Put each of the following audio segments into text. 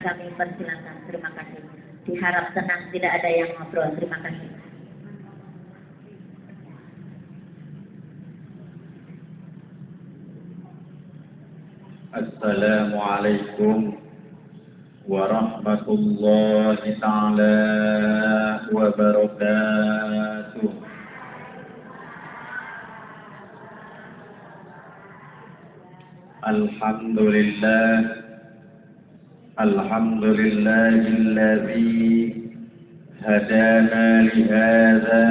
Kami persilakan, terima kasih. Diharap tenang, tidak ada yang ngobrol. Terima kasih. Assalamualaikum warahmatullahi ta'ala wabarakatuh. Alhamdulillah. الحمد لله الذي هدانا لهذا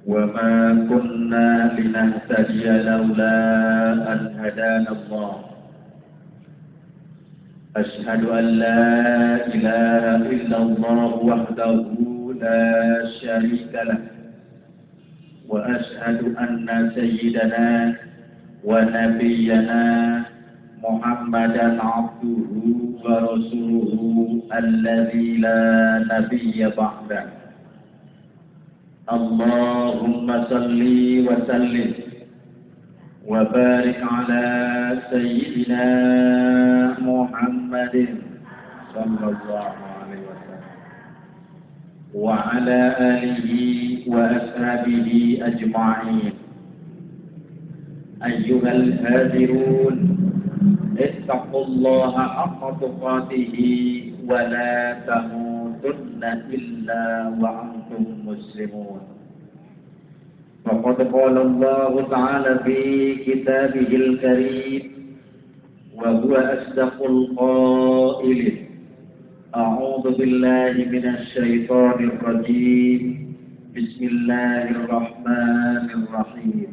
وما كنا لنهتدي لولا أن هدانا الله أشهد أن لا إله إلا الله وحده لا شريك له وأشهد أن سيدنا ونبينا محمدا عبده ورسوله الذي لا نبي بعده اللهم صل وسلم وبارك على سيدنا محمد صلى الله عليه وسلم وعلى آله وأصحابه أجمعين أيها الهادرون اتقوا الله حق تقاته ولا تموتن إلا وأنتم مسلمون فقد قال الله تعالى في كتابه الكريم وهو أصدق القائلين أعوذ بالله من الشيطان الرجيم بسم الله الرحمن الرحيم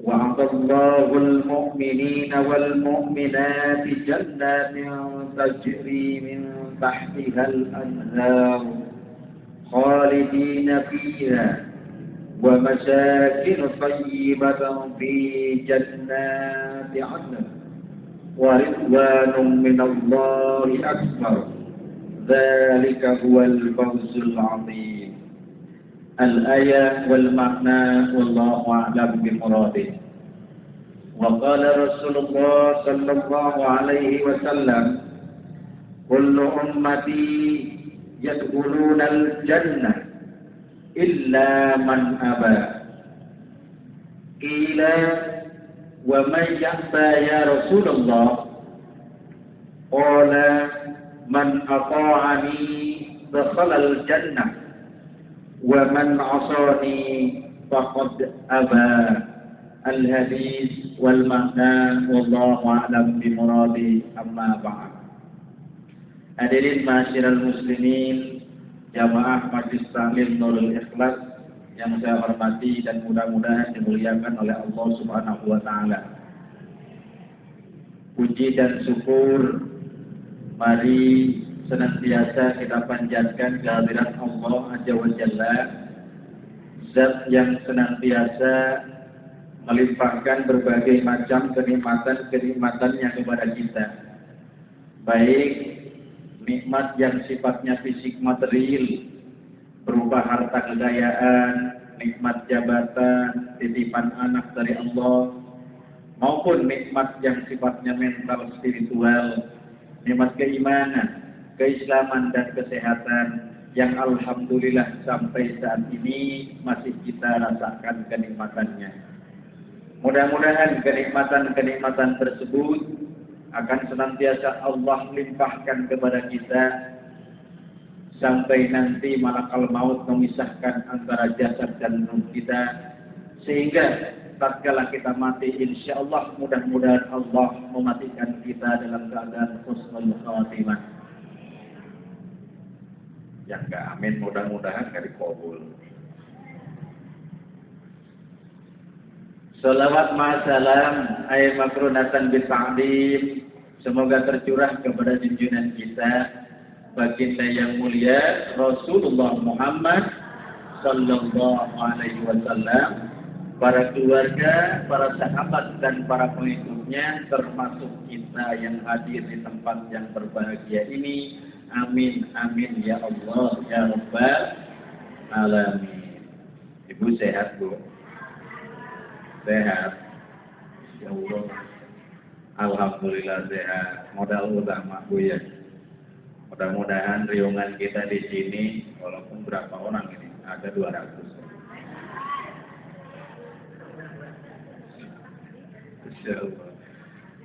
وعد الله المؤمنين والمؤمنات جنات تجري من تحتها الأنهار خالدين فيها ومساكن طيبة في جنات عدن ورضوان من الله أكبر ذلك هو الفوز العظيم الآية والمعنى والله أعلم بمراده وقال رسول الله صلى الله عليه وسلم كل أمتي يدخلون الجنة إلا من أبى قيل ومن يأبى يا رسول الله قال من أطاعني دخل الجنة ومن عصاني فقد أبى الحديث والمعنى والله أعلم بمراده أما بعد. Hadirin ma'asyiral muslimin jamaah Majlis Taklim Nurul Ikhlas yang saya hormati dan mudah-mudahan dimuliakan oleh Allah Subhanahu wa taala. Puji dan syukur mari senantiasa kita panjatkan kehadirat Allah Azza wa Jalla, Zat yang senantiasa melimpahkan berbagai macam kenikmatan-kenikmatannya kepada kita. Baik nikmat yang sifatnya fisik material berupa harta kekayaan, nikmat jabatan, titipan anak dari Allah, maupun nikmat yang sifatnya mental spiritual, nikmat keimanan, keislaman dan kesehatan yang alhamdulillah sampai saat ini masih kita rasakan kenikmatannya. Mudah-mudahan kenikmatan-kenikmatan tersebut akan senantiasa Allah limpahkan kepada kita sampai nanti malakal maut memisahkan antara jasad dan ruh kita, sehingga tatkala kita mati insyaallah mudah-mudahan Allah mematikan kita dalam keadaan husnul khatimah. Yang enggak amin mudah-mudahan enggak dikabul. Salawat ma'asalam ay makrunatan bita'lim, semoga tercurah kepada junjungan kita baginda yang mulia Rasulullah Muhammad sallallahu alaihi wasallam, para keluarga, para sahabat dan para pengikutnya, termasuk kita yang hadir di tempat yang berbahagia ini. Amin amin ya Allah ya Rabbal alamin. Ibu sehat, Bu? Sehat. Ya Allah. Alhamdulillah sehat. Modal utama Bu ya. Mudah-mudahan riungan kita di sini, walaupun berapa orang ini? Ada 200. Insya Allah.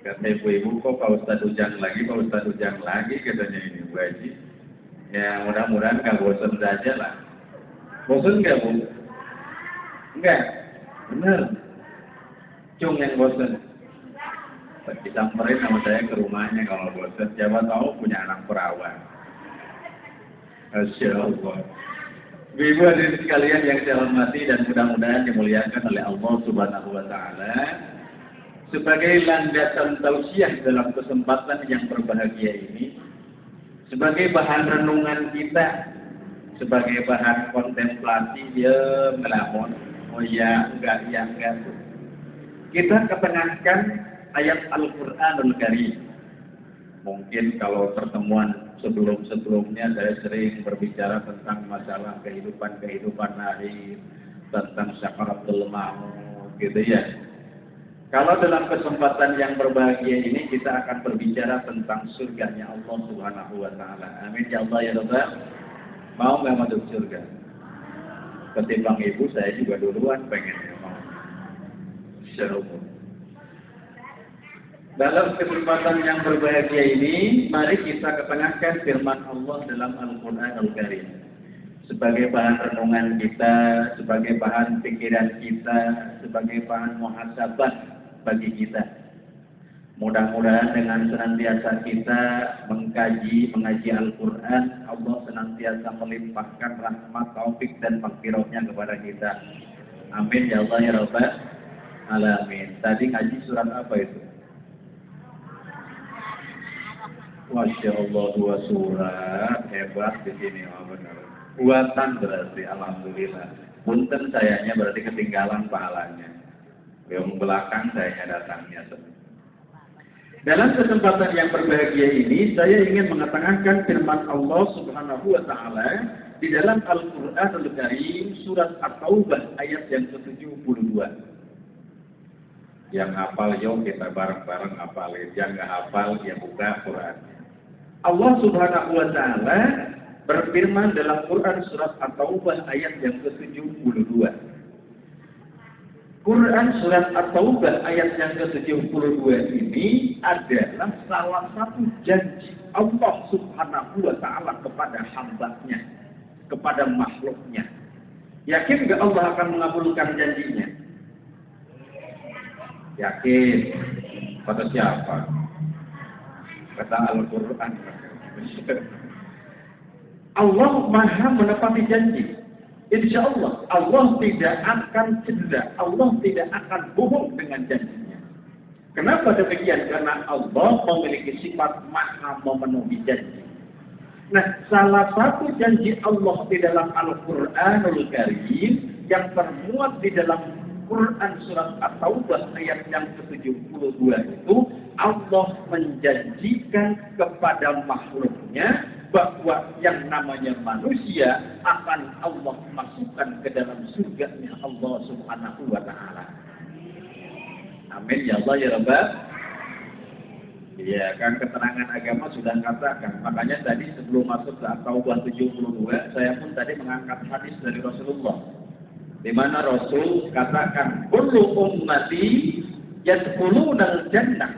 Kata ibu-ibu, kok Pak Ustadz Ujang lagi, katanya ini Bu Haji. Ya mudah-mudahan nggak bosan saja lah. Bosan nggak Bu? Enggak? Bener? Cung yang bosan. Disamperin sama saya ke rumahnya kalau bosan. Siapa tahu punya anak perawan. Masya Allah. Ibu hadirin sekalian yang saya hormati dan mudah-mudahan dimuliakan oleh Allah Subhanahu wa Ta'ala. Sebagai landasan tausiah dalam kesempatan yang berbahagia ini, sebagai bahan renungan kita, sebagai bahan kontemplasi, dia melamun, oh ya, enggak. Kita ketengahkan ayat Al-Quranul Karim. Mungkin kalau pertemuan sebelum-sebelumnya saya sering berbicara tentang masalah kehidupan akhir, tentang syakaratul maut, gitu ya. Kalau dalam kesempatan yang berbahagia ini kita akan berbicara tentang surganya Allah Subhanahu wa Ta'ala. Amin ya Allah ya Rabbal. Mau nggak masuk surga? Ketimbang ibu saya juga duluan pengennya mau. Insyaallah. Dalam kesempatan yang berbahagia ini, mari kita ketengahkan firman Allah dalam Al-Quran Al-Karim. Sebagai bahan renungan kita, sebagai bahan pikiran kita, sebagai bahan muhasabah bagi kita. Mudah-mudahan dengan senantiasa kita mengaji Al-Quran, Allah senantiasa melimpahkan rahmat, taufik dan maghfirahnya kepada kita. Amin ya Allah ya Rabbal alamin. Tadi ngaji surat apa itu? Masya Allah 2 surat, hebat di sini, oh benar. Buatan berarti, alhamdulillah. Punten sayanya berarti ketinggalan pahalanya. Yang belakang sayanya datangnya. Dalam kesempatan yang berbahagia ini, saya ingin mengetengahkan firman Allah Subhanahu wa Ta'ala di dalam Al-Quran Al-Karim surat At-Taubah ayat yang ke-72. Yang hafal yuk kita bareng-bareng hafalin, yang nggak hafal ya buka Quran. Allah Subhanahu wa Ta'ala berfirman dalam Quran surat At-Taubah ayat yang ke-72. Quran surat At-Taubah ayat yang ke-72 ini adalah salah satu janji Allah Subhanahu wa Ta'ala kepada hamba-Nya, kepada makhluknya. Yakin nggak Allah akan mengabulkan janjinya? Yakin. Kata siapa? Kata Al-Quran. Allah Maha menepati janji. Insya Allah, Allah tidak akan cedera, Allah tidak akan bohong dengan janjinya. Kenapa demikian? Karena Allah memiliki sifat Maha memenuhi janji. Nah, salah satu janji Allah di dalam Al-Quranul Karim yang termuat di dalam Quran surat At-Taubah ayat yang ke-72 itu, Allah menjanjikan kepada makhluknya bahwa yang namanya manusia akan Allah masukkan ke dalam surganya Allah Subhanahu wa Ta'ala. Amin ya Allah ya Rabbal. Ya kan, keterangan agama sudah katakan. Makanya tadi sebelum masuk ke At-Taubah 72, saya pun tadi mengangkat hadis dari Rasulullah, di mana Rasul katakan, kullu ummati yadkhulunal jannah.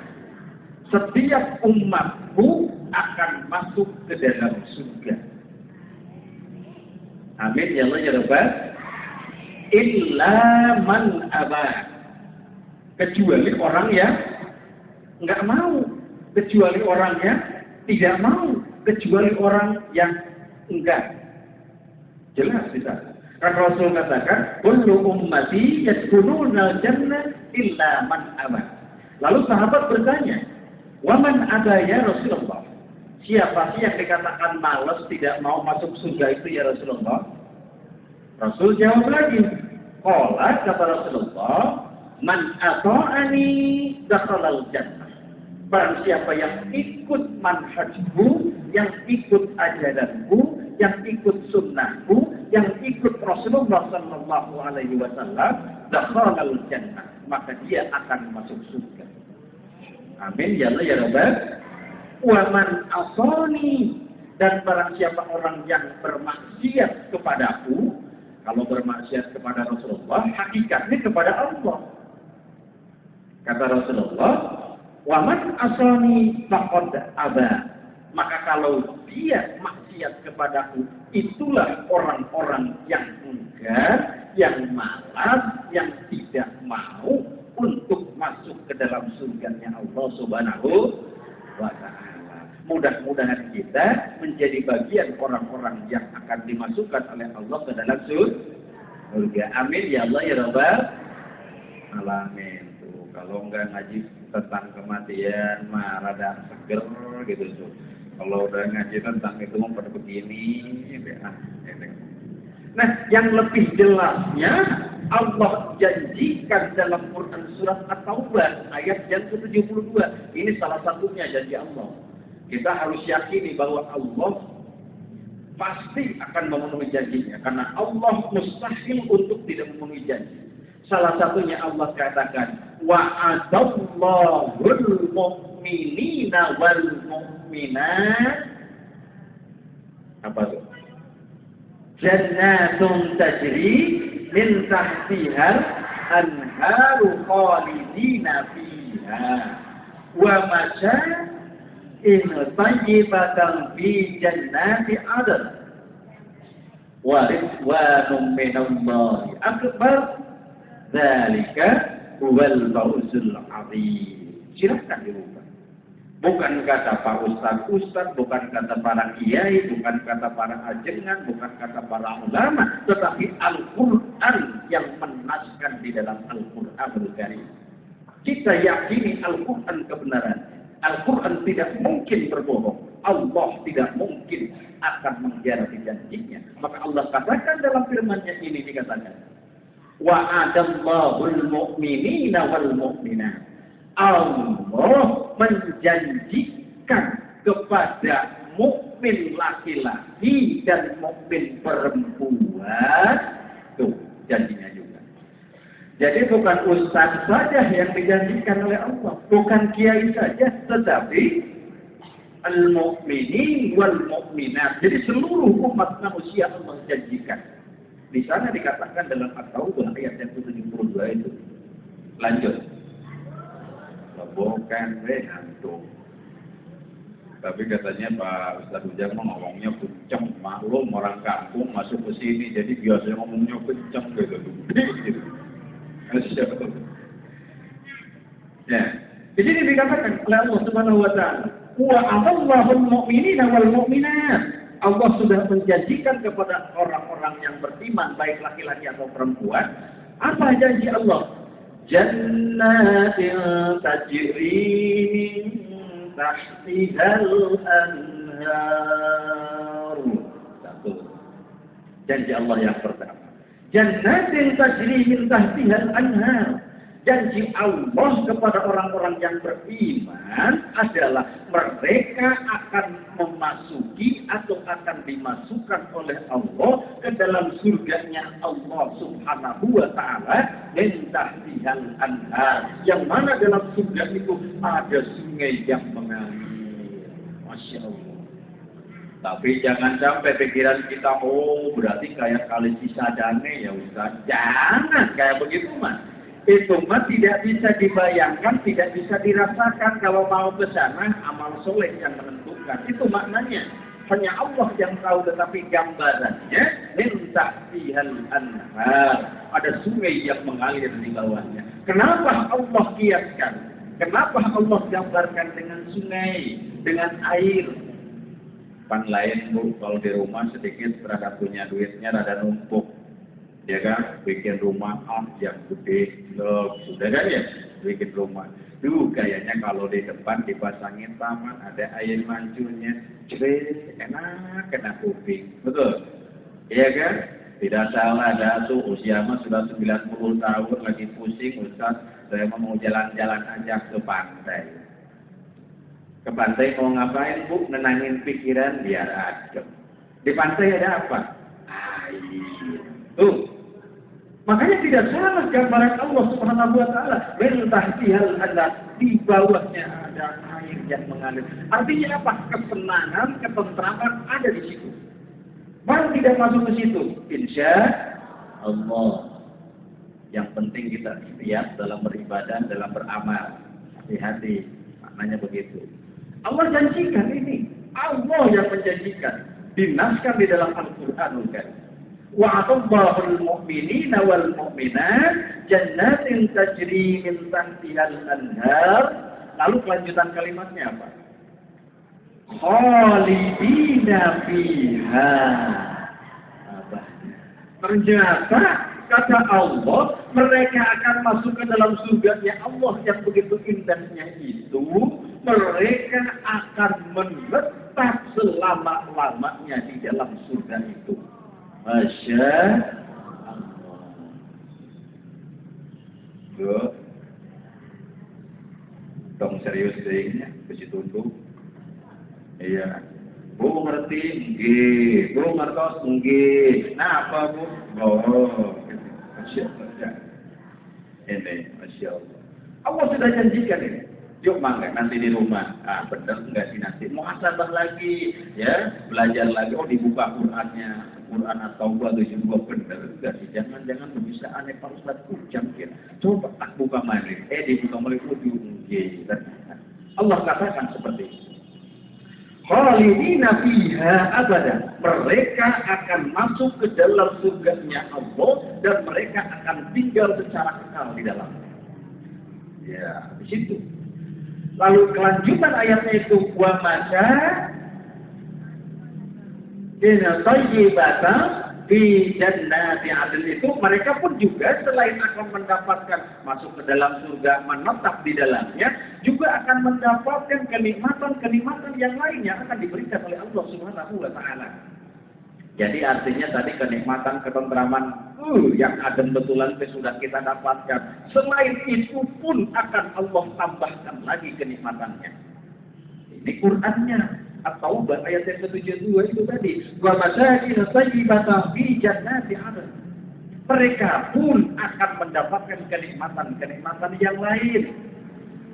Setiap umatku akan masuk ke dalam surga. Amin ya Allah ya Rabbal. Illa man aba. Kecuali orang yang enggak mau, kecuali orang yang tidak mau, kecuali orang yang enggak. Jelas tidak? Kan Rasul katakan, kullu ummati yadkhulunal jannah illa man aba. Lalu sahabat bertanya, waman ada ya Rasulullah? Siapa sih yang dikatakan malas tidak mau masuk surga itu ya Rasulullah? Rasul jawab lagi, qala kata Rasulullah, man ata'ani dakhalal jannah. Barang siapa yang ikut manhajku, yang ikut ajaranku, yang ikut sunnahku, yang ikut Rasulullah sallallahu alaihi wasallam, dakhalal jannah, maka dia akan masuk surga. Amin ya Allah ya Rabbal. Wa man asani, dan barang siapa orang yang bermaksiat kepadaku, kalau bermaksiat kepada Rasulullah, hakikatnya kepada Allah. Kata Rasulullah, wa man asani faqad aba. Maka kalau dia maksiat kepadaku, itulah orang-orang yang enggan, yang malas, yang tidak mau untuk masuk ke dalam surganya Allah Subhanahu wa Ta'ala. Mudah-mudahan kita menjadi bagian orang-orang yang akan dimasukkan oleh Allah ke dalam surga. Amin ya Allah ya Rabbal alamin. Tuh, kalau enggak ngaji tentang kematian mah rada seger gitu tuh. Kalau udah ngaji tentang itu mau pada begini, Nah, yang lebih jelasnya Allah janjikan dalam Quran surat At-Taubah ayat yang ke-72. Ini salah satunya janji Allah. Kita harus yakini bahwa Allah pasti akan memenuhi janjinya. Karena Allah mustahil untuk tidak memenuhi janji. Salah satunya Allah katakan, wa'adallahu'l mu'minina wal mu'minat. Apa itu? Jannatun tajri min tahtihal anharu khalidina fiha wa masya'in tayyibatan fi jannati adn wa ridwanum minallahi akbar dzalika huwal fawzul azim. Silakan dirubah. Bukan kata Pak Ustaz, bukan kata para kiai, bukan kata para ajengan, bukan kata para ulama, tetapi Al-Quran yang menaskan di dalam Al-Quranul Karim. Kita yakini Al-Quran kebenaran. Al-Quran tidak mungkin berbohong. Allah tidak mungkin akan mengkhianati janjinya. Maka Allah katakan dalam firman-Nya ini dikatakan, wa'adallahu'l mu'minina wal mu'minat. Allah menjanjikan kepada mukmin laki-laki dan mukmin perempuan, tuh janjinya juga. Jadi bukan ustaz saja yang dijanjikan oleh Allah, bukan kiai saja, tetapi al-mu'minin wal mu'minat. Jadi seluruh umat manusia Allah janjikan. Di sana dikatakan dalam At-Taubah ayat yang ke-72 itu. Lanjut. Bukan hantu. Tapi katanya Pak Ustadz Ujang ngomongnya kenceng, maklum orang kampung masuk ke sini, jadi biasanya ngomongnya kenceng gitu. Ya, di sini dikatakan oleh Allah Subhanahu wa Ta'ala, wa Allahul mu'minina wal mu'minat. Allah sudah menjanjikan kepada orang-orang yang beriman, baik laki-laki atau perempuan. Apa janji Allah? Jannatin tajri min tahtihal anhar. Satu. Janji Allah yang pertama. Jannatin tajri min tahtihal anhar. Janji Allah kepada orang-orang yang beriman adalah mereka akan memasuki atau akan dimasukkan oleh Allah ke dalam surganya Allah Subhanahu wa Ta'ala min tahtihal anhar, yang mana dalam surga itu ada sungai yang mengalir. Masya Allah. Tapi jangan sampai pikiran kita, oh berarti kayak kali Cisadane ya Ustaz. Jangan kayak begitu mas. Itu mah tidak bisa dibayangkan, tidak bisa dirasakan. Kalau mau ke sana, amal soleh yang menentukan. Itu maknanya. Hanya Allah yang tahu, tetapi gambarannya min tahtihal anhar. Ada sungai yang mengalir di bawahnya. Kenapa Allah kiaskan? Kenapa Allah gambarkan dengan sungai, dengan air? Pan lain bu, kalau di rumah sedikit rada punya duitnya, rada numpuk. Ya kan, bikin rumah yang gede, sudah kan ya, bikin rumah. Duh, kayaknya kalau di depan dipasangin taman, ada air mancurnya, cerit, enak, kena kuping, betul? Iya kan? Tidak salah, ada tuh usia mah sudah 90 tahun, lagi pusing, Ustaz, saya mau jalan-jalan aja ke pantai. Ke pantai mau ngapain bu? Nenangin pikiran biar adem. Di pantai ada apa? Air. Tuh. Makanya tidak salah gambaran Allah Subhanahu wa taala, min tahtihal anhar, di bawahnya ada air yang mengalir. Artinya apa? Kesenangan, ketentraman ada di situ. Mau tidak masuk ke situ? Insya Allah. Yang penting kita ikhtiar dalam beribadah, dalam beramal. Hati-hati, maknanya begitu. Allah janjikan ini. Allah yang menjanjikan. Dinaskan di dalam Al-Quranul Karim. Wa'adallahu al-mu'minina wal-mu'minat jannatin tajri min tahtihal anhar. Lalu kelanjutan kalimatnya apa? Khalidina fiha. Ternyata kata Allah, mereka akan masuk ke dalam surganya Allah yang begitu indahnya itu. Mereka akan menetap selama-lamanya di dalam surga itu. Masya Allah. Yo, dong serius dehnya, begitu tuh. Iya. Bu ngerti? Nggih. Bu ngertos? Nggih. Nah apa Bu? Oh, Masya Allah. Ini, Masya Allah. Allah sudah janjikan ini. Yuk mangga nanti di rumah. Ah benar enggak sih nanti? Muhasabah lagi, ya belajar lagi. Oh dibuka Qurannya. Quran At-Taubah 72 benar enggak sih? Jangan bisa aneh Pak Ustaz ujang kira. Coba tak buka Maryam. Dibuka Maryam ujung. Allah katakan seperti itu. Khalidina fiha abada. Mereka akan masuk ke dalam surganya Allah dan mereka akan tinggal secara kekal di dalamnya. Ya, di situ. Lalu kelanjutan ayatnya itu wa masa dina thayyibatan fi jannati adn, itu mereka pun juga selain akan mendapatkan masuk ke dalam surga, menetap di dalamnya, juga akan mendapatkan kenikmatan-kenikmatan yang lainnya akan diberikan oleh Allah Subhanahu wa taala. Jadi artinya tadi kenikmatan, ketentraman yang adem betulan sudah kita dapatkan. Selain itu pun akan Allah tambahkan lagi kenikmatannya. Ini Qur'annya. At-Taubah ayat yang ke-72 itu tadi. Wa masakin thayyibatan fi jannati 'adn. Mereka pun akan mendapatkan kenikmatan-kenikmatan yang lain.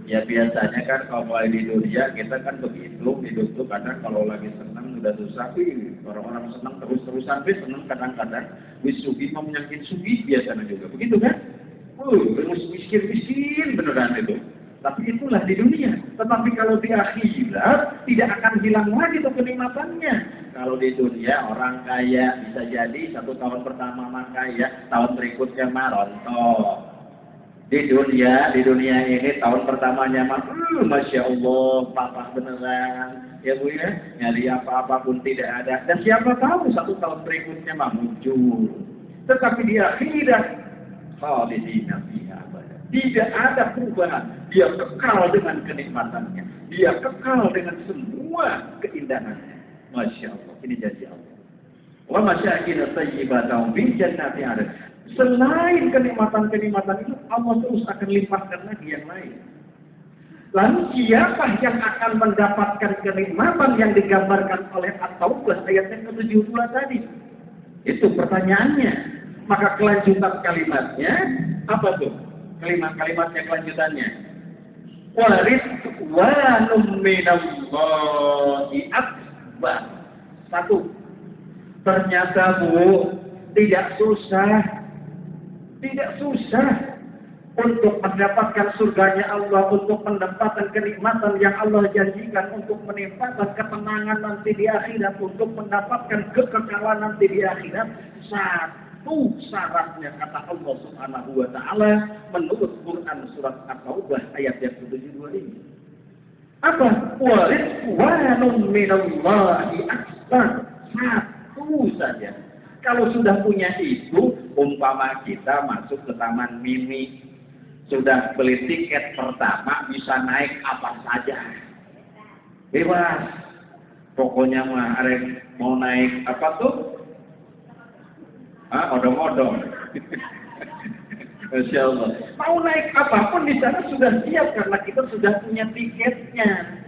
Ya biasanya kan kalau di dunia kita kan begitu, hidup tuh kadang kalau lagi senang udah susah, orang-orang senang terus-terusan, senang kadang-kadang wisugi mau menyakit sugi biasanya juga, begitu kan? Miskin beneran itu. Tapi itulah di dunia. Tetapi kalau di akhirat tidak akan hilang lagi tuh kenikmatannya. Kalau di dunia orang kaya bisa jadi 1 tahun pertama mah kaya, tahun berikutnya mah rontok. Di dunia ini tahun pertamanya mah Masya Allah, papa beneran ya Bu ya, nyari apa-apa pun tidak ada, dan siapa tahu 1 tahun berikutnya mah muncul. Tetapi di akhirat khalidina fiha abada, tidak ada perubahan, dia kekal dengan kenikmatannya, dia kekal dengan semua keindahannya. Masya Allah, ini janji Allah. Wa masakin thayyibatan fi jannati 'adn. Selain kenikmatan-kenikmatan itu, Allah terus akan limpahkan lagi yang lain. Lalu siapa yang akan mendapatkan kenikmatan yang digambarkan oleh At-Taubah ayat yang ke-72 tadi? Itu pertanyaannya. Maka kelanjutan kalimatnya, apa tuh? Kalimatnya kelanjutannya. Waridwanum minallahi akbar. 1. Ternyata Bu, tidak susah untuk mendapatkan surganya Allah, untuk mendapatkan kenikmatan yang Allah janjikan, untuk mendapatkan ketenangan nanti di akhirat, untuk mendapatkan kekekalan nanti di akhirat. 1 syaratnya kata Allah Subhanahu wa taala menurut Quran surat At-Taubah ayat yang ke-72 ini. Apa? Waridwanum minallahi akbar. 1 saja. Kalau sudah punya itu, umpama kita masuk ke Taman Mini, sudah beli tiket pertama, bisa naik apa saja. Bebas. Pokoknya mah mau naik apa tuh? Odong-odong. Masya Allah. Mau naik apapun di sana sudah siap karena kita sudah punya tiketnya.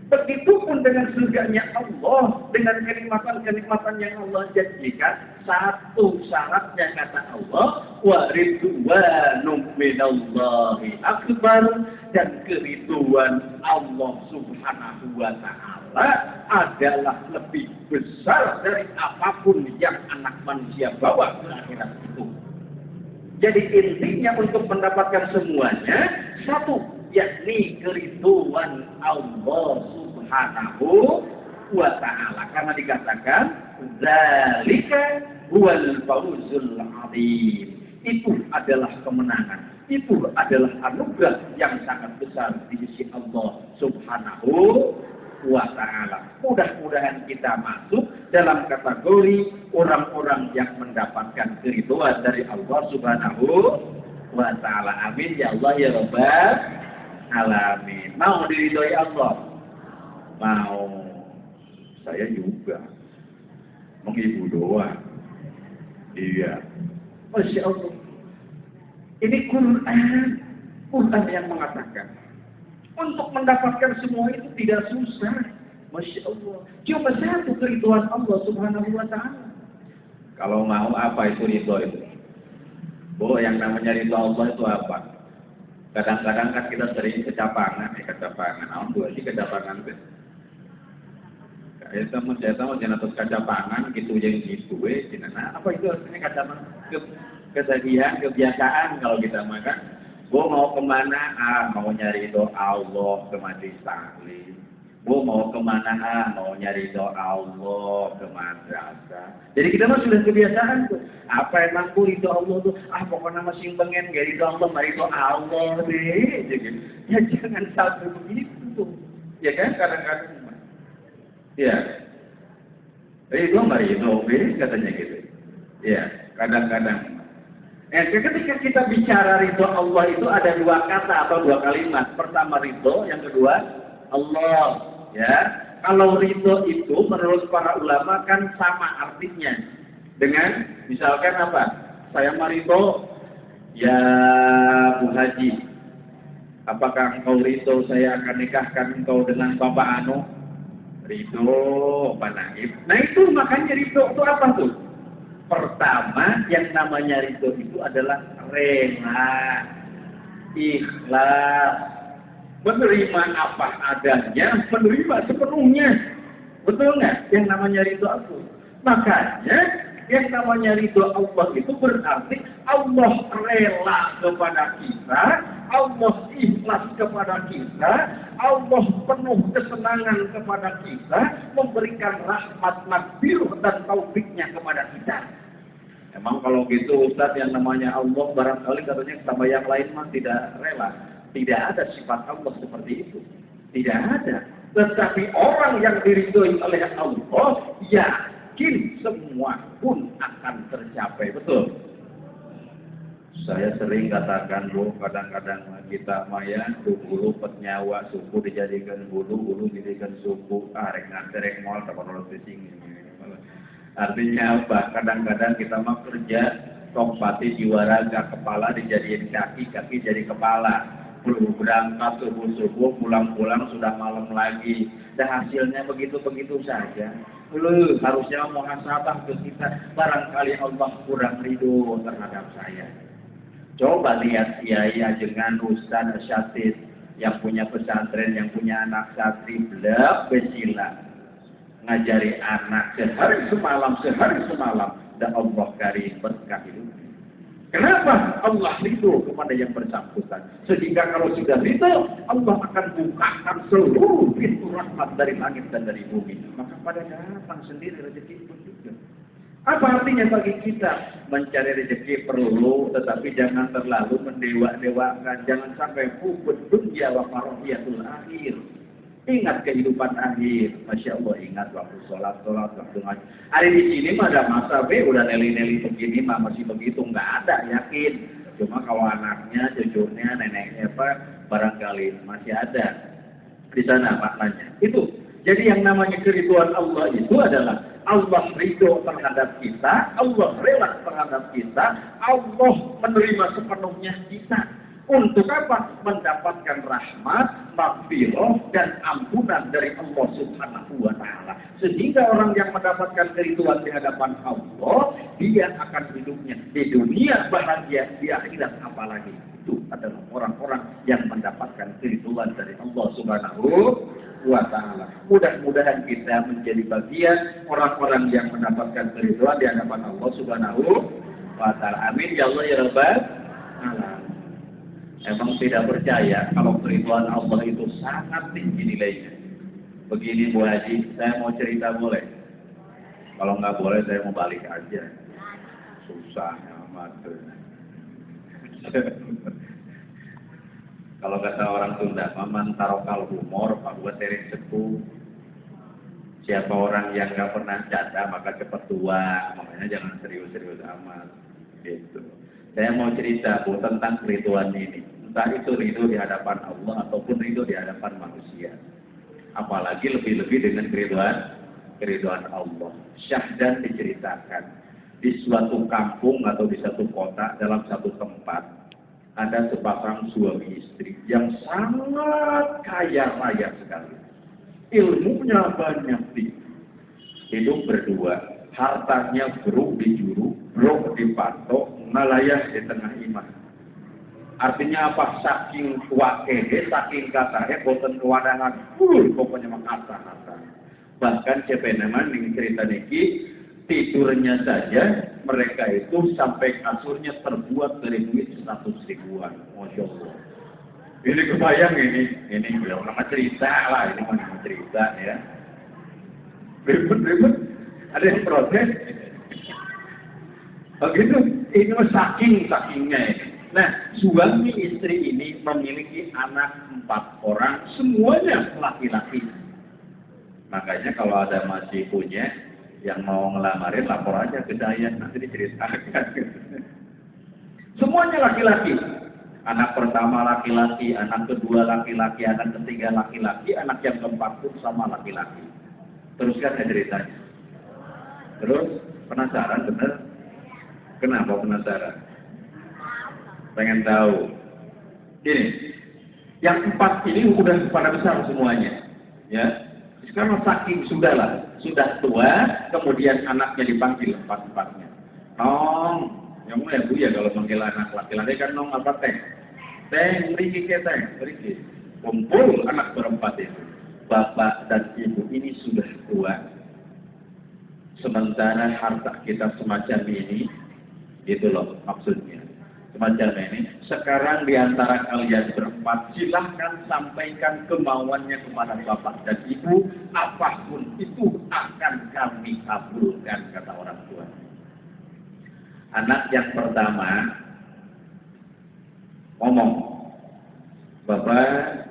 Begitupun dengan surganya Allah, dengan kenikmatan-kenikmatan yang Allah janjikan. Satu syaratnya kata Allah, wa ridwanum minallahi akbar, dan keriduan Allah Subhanahu wa taala adalah lebih besar dari apapun yang anak manusia bawa ke akhirat itu. Jadi intinya untuk mendapatkan semuanya satu, yakni keriduan Allah Subhanahu wa taala. Karena dikatakan zalika huwal fawzul azim. Itu adalah kemenangan. Itu adalah anugerah yang sangat besar di sisi Allah Subhanahu wa ta'ala. Mudah-mudahan kita masuk dalam kategori orang-orang yang mendapatkan keridhaan dari Allah Subhanahu wa ta'ala. Amin ya Allah ya Rabbal alamin. Mau diridhoi Allah? Mau. Saya juga. Mengibu doa. Iya. Masya Allah. Ini Quran yang mengatakan untuk mendapatkan semua itu tidak susah. Masya Allah. Cuma satu keridhaan Allah Subhanahu wa ta'ala. Kalau mau apa itu ridho itu? Yang namanya ridho Allah itu apa? Kadang-kadang kan kita sering kecapangan. Alhamdulillah sih kecapangan itu. Saya tahu jangan atas kacapangan gitu yang gitu apa itu artinya kacapangan? Kesedihan, kebiasaan kalau kita makan. Mau kemana? Mau nyari doa Allah ke majlis taklim. Mau kemana? Mau nyari doa Allah ke madrasah. Jadi kita mah sudah kebiasaan tuh. Apa emang ridho Allah tuh? Pokoknya masih pengen gak ridho Allah, mari doa Allah deh. Ya jangan sampai begitu tuh. Ya kan kadang-kadang. Ya. Ridho mari ridho katanya gitu. Ya, kadang-kadang. Ketika kita bicara ridho Allah itu ada dua kata atau dua kalimat. Pertama ridho, yang kedua Allah. Ya, kalau ridho itu menurut para ulama kan sama artinya dengan misalkan apa? Saya maridho, ya Bu Haji. Apakah engkau ridho saya akan nikahkan engkau dengan Bapak Anu? Ridho, Pak Naib. Nah itu makanya ridho itu apa tuh? Pertama, yang namanya ridho itu adalah rela, ikhlas, menerima apa adanya, menerima sepenuhnya. Betul nggak? Yang namanya ridho itu. Makanya, yang namanya ridho Allah itu berarti Allah rela kepada kita, Allah ikhlas kepada kita, Allah penuh kesenangan kepada kita, memberikan rahmat, maghfirah dan taufiknya kepada kita. Emang kalau gitu Ustaz, yang namanya Allah barangkali katanya sama yang lain mah tidak rela. Tidak ada sifat Allah seperti itu. Tidak ada. Tetapi orang yang diridhoi oleh Allah yakin semua pun akan tercapai. Betul. Saya sering katakan kadang-kadang kita maya bulu petnyawa suku dijadikan bulu dijadikan suku rek mal terus sing. Artinya apa? Kadang-kadang kita mah kerja kompati jiwaraga, kepala dijadiin kaki jadi kepala. Belum berangkat subuh pulang sudah malam lagi. Dan hasilnya begitu saja. Harusnya muhasabah ke kita. Barangkali Allah kurang ridho terhadap saya. Coba lihat kiai ajengan ustaz asyatid yang punya pesantren, yang punya anak santri belak besila ngajari anak sehari semalam dan Allah karim berkah hidup. Kenapa? Allah ridho kepada yang bersangkutan. Sehingga kalau sudah ridho, Allah akan bukakan seluruh pintu rahmat dari langit dan dari bumi. Maka pada datang sendiri rezeki itu juga. Apa artinya bagi kita? Mencari rezeki perlu, tetapi jangan terlalu mendewa-dewakan. Jangan sampai hubud dunya wa farahiyatul akhir. Ingat kehidupan akhir. Masya Allah, ingat waktu sholat, waktu ngaji. Hari di sini mah ada masa udah neli-neli begini mah masih begitu. Nggak ada, yakin. Cuma kalau anaknya, cucunya, neneknya barangkali masih ada di sana maknanya. Itu. Jadi yang namanya keridhaan Allah itu adalah Allah ridho terhadap kita, Allah rela terhadap kita, Allah menerima sepenuhnya kita. Untuk apa? Mendapatkan rahmat, maghfirah, dan ampunan dari Allah Subhanahu wa Ta'ala. Sehingga orang yang mendapatkan keriduan di hadapan Allah, dia akan hidupnya di dunia bahagia, di akhirat apalagi. Itu adalah orang-orang yang mendapatkan keriduan dari Allah Subhanahu wa Ta'ala. Mudah-mudahan kita menjadi bagian orang-orang yang mendapatkan keriduan di hadapan Allah Subhanahu wa Ta'ala. Amin ya Allah ya Rabbal alamin. Emang tidak percaya kalau keriduan Allah itu sangat tinggi nilainya. Begini Bu Haji, saya mau cerita boleh? Kalau nggak boleh saya mau balik aja. Susah amat. Kalau kata orang Sunda, maman tarokal humor, pak buat sering sepuh. Siapa orang yang nggak pernah janda maka cepat tua, makanya jangan serius-serius amat. Gitu. Saya mau cerita Bu tentang keriduan ini. Entah itu ridho di hadapan Allah ataupun ridho di hadapan manusia. Apalagi lebih-lebih dengan keriduan Allah. Syahdan diceritakan di suatu kampung atau di satu kota dalam satu tempat ada sepasang suami istri yang sangat kaya raya sekali. Ilmunya banyak hidup berdua, hartanya beruk dijuru, brok dipatok, ngalayah di tengah iman. Artinya apa? Saking wakehe, saking katahe, boten kewadangan, pokoknya mengata-hata. Bahkan cepenaman ning cerita niki, tidurnya saja mereka itu sampai kasurnya terbuat dari duit 100 ribuan. Masya Allah. Ini kebayang ini belum nama cerita lah, ini mana cerita ya. Ribut, ada yang protes. Begitu, ini sakingnya ini. Nah, suami istri ini memiliki anak 4 orang, semuanya laki-laki. Makanya kalau ada masih punya yang mau ngelamarin, lapor aja ke saya, nanti diceritakan. Semuanya laki-laki. Anak pertama laki-laki, anak kedua laki-laki, anak ketiga laki-laki, anak yang keempat pun sama laki-laki. Teruskan ya ceritanya. Terus, penasaran bener? Kenapa penasaran? Pengen tahu. Ini, yang 4 ini udah pada besar semuanya, ya. Sekarang saking sudah tua, kemudian anaknya dipanggil 4-4-nya. Nong, yang mulai Bu ya kalau panggil anak laki-laki kan nong apa teh? Teh, beri ke teh, beri. Kumpul anak berempat itu. Bapak dan ibu ini sudah tua. Sementara harta kita semacam ini, gitu loh maksudnya. Semacam ini, sekarang diantara kalian berempat, silahkan sampaikan kemauannya kepada bapak dan ibu, apapun itu akan kami kabulkan, kata orang tua. Anak yang pertama ngomong, Bapak,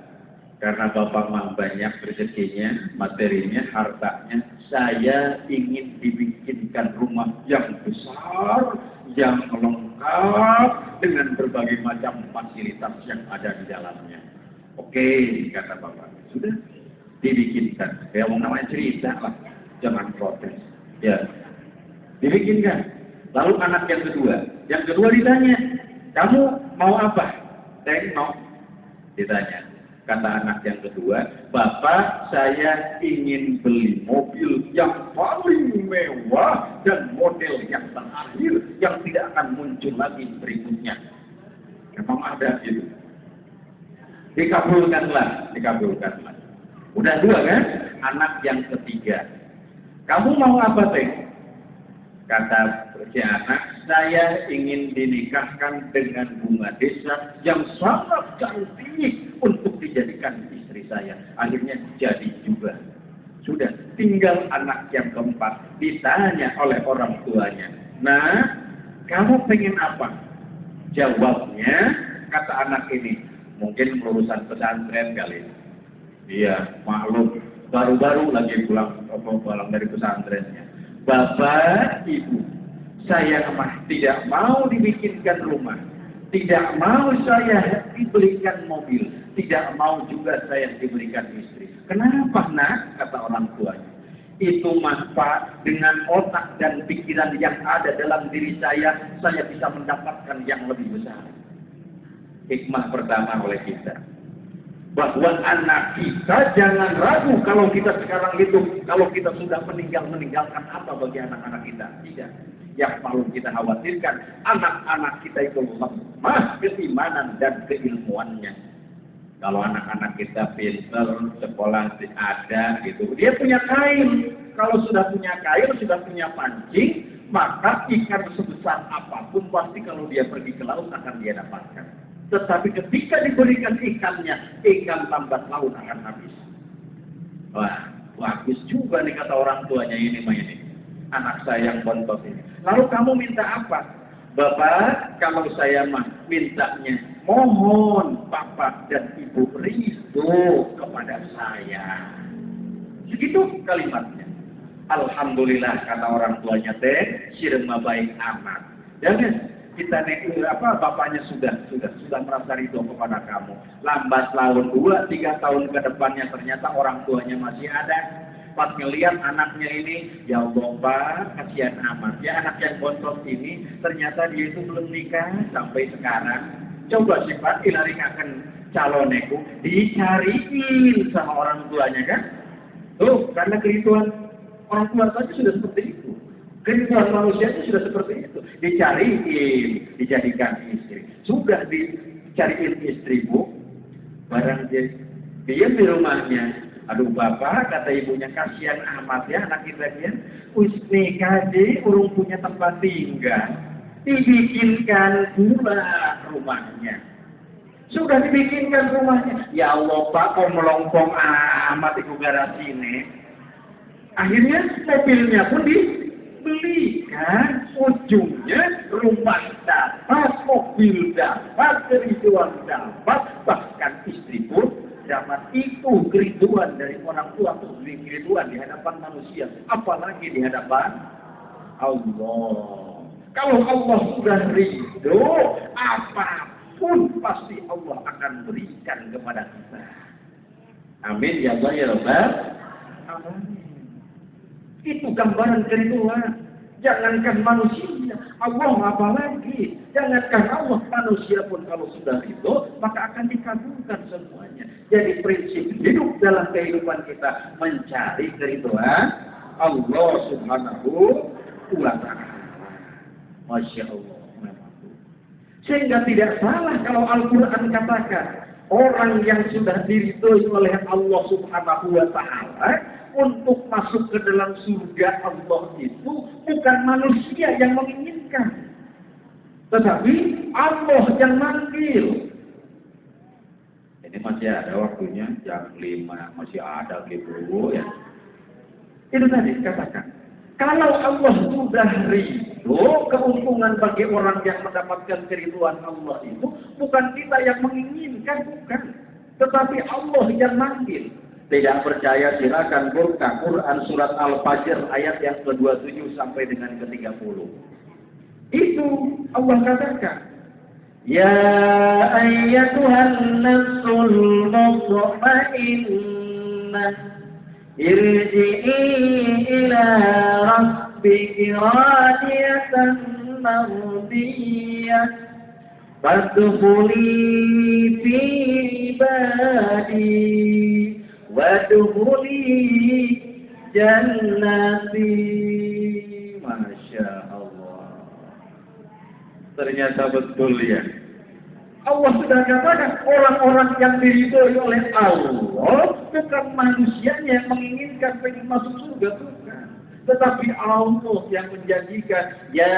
karena Bapak mah banyak rezekinya, materinya, hartanya, saya ingin dibikinkan rumah yang besar, yang lengkap dengan berbagai macam fasilitas yang ada di dalamnya. Oke, kata Bapak. Sudah dibikinkan. Ya mau namanya cerita lah, jangan protes. Ya, dibikinkan. Lalu anak yang kedua ditanya, kamu mau apa? Tengok, ditanya. Kata anak yang kedua, Bapak, saya ingin beli mobil yang paling mewah dan model yang terakhir yang tidak akan muncul lagi berikutnya. Memang ada gitu. Dikabulkanlah. Udah 2 kan? Anak yang ketiga, kamu mau apa teh? Kata si anak, saya ingin dinikahkan dengan bunga desa yang sangat cantik untuk dijadikan istri saya. Akhirnya jadi juga. Sudah, tinggal anak yang keempat. Ditanya oleh orang tuanya. Nah, kamu pengen apa? Jawabnya, kata anak ini, mungkin lulusan pesantren kali. Iya, maklum. Baru-baru lagi pulang dari pesantrennya. Bapak, Ibu, saya tidak mau dibikinkan rumah, tidak mau saya diberikan mobil, tidak mau juga saya diberikan istri. Kenapa, nak? Kata orang tuanya. Itu mah Pak, dengan otak dan pikiran yang ada dalam diri saya bisa mendapatkan yang lebih besar. hikmah pertama oleh kita. Bahwa anak kita jangan ragu kalau kita sekarang hidup, kalau kita sudah meninggalkan apa bagi anak-anak kita. Tidak. Yang paling kita khawatirkan, anak-anak kita itu lemah keimanan dan keilmuannya. Kalau anak-anak kita pintar, sekolah ada gitu, dia punya kain. Kalau sudah punya kain, sudah punya pancing, maka ikan sebesar apapun pasti kalau dia pergi ke laut akan dia dapatkan. Tetapi ketika diberikan ikannya, ikan lambat laut akan habis. Wah, bagus juga nih kata orang tuanya ini. Anak saya yang bontot ini. Lalu kamu minta apa? Bapak, kalau saya mintanya, mohon Bapak dan Ibu ridho kepada saya. Segitu kalimatnya. Alhamdulillah kata orang tuanya teh, sirma baik amat. Jangan. Kita bapaknya sudah merasa ridho kepada kamu. Lambat laun 2-3 tahun ke depannya ternyata orang tuanya masih ada. Pas ngelihat anaknya ini, ya Allah Pak, kasihan amat. Ya anak yang bontot ini ternyata dia itu belum nikah sampai sekarang. Coba sih Pak, ilaringaken caloneku, dicariin sama orang tuanya kan? Tuh, karena kehituan orang tua saja sudah seperti itu. Kehidupan manusia itu sudah seperti itu. Dicariin, dijadikan istri. Sudah dicariin istri, Bu. Barang dia diam di rumahnya. Aduh Bapak, kata ibunya, kasihan amat ya anak kita dia. Wis nikah deh, urung punya tempat tinggal. Dibikinkan pula rumahnya. Sudah dibikinkan rumahnya. Ya Allah Pak, kok melompong amat ibu garasi ini. Akhirnya mobilnya pun dibelikan, ujungnya rumah dapat, mobil dapat, keriduan dapat, bahkan istri pun dapat. Itu keriduan dari orang tua, keriduan di hadapan manusia, apalagi di hadapan Allah. Kalau Allah sudah ridho, apapun pasti Allah akan berikan kepada kita. Amin ya Allah ya Rabbal alamin. Itu gambaran keriduan. Jangankan manusia, Allah apa lagi? Jangankan Allah, manusia pun kalau sudah ridho, maka akan dikabulkan semuanya. Jadi prinsip hidup dalam kehidupan kita mencari keriduan Allah Subhanahu wa Ta'ala. Masya Allah. Sehingga tidak salah kalau Al-Quran katakan orang yang sudah diridhoi oleh Allah Subhanahu wa Ta'ala untuk masuk ke dalam surga Allah itu bukan manusia yang menginginkan, tetapi Allah yang manggil. Ini masih ada waktunya, jam 5 masih ada gitu ya. Itu tadi katakan, kalau Allah sudah ridho, keuntungan bagi orang yang mendapatkan keriduan Allah itu bukan kita yang menginginkan, bukan, tetapi Allah yang manggil. Tidak percaya silakan buka Quran surat Al-Fajr ayat yang ke-27 sampai dengan ke-30. Itu Allah katakan, ya ayyatuhan nafsul mutmainnah irji'i ila rabbiki radiyatan mardiyah fadkhuli fi ibadi wadkhuli jannati. Masya Allah. Ternyata betul ya. Allah sudah katakan orang-orang yang diridhoi oleh Allah bukan manusianya yang menginginkan pengen masuk surga, bukan. Tetapi Allah yang menjanjikan, ya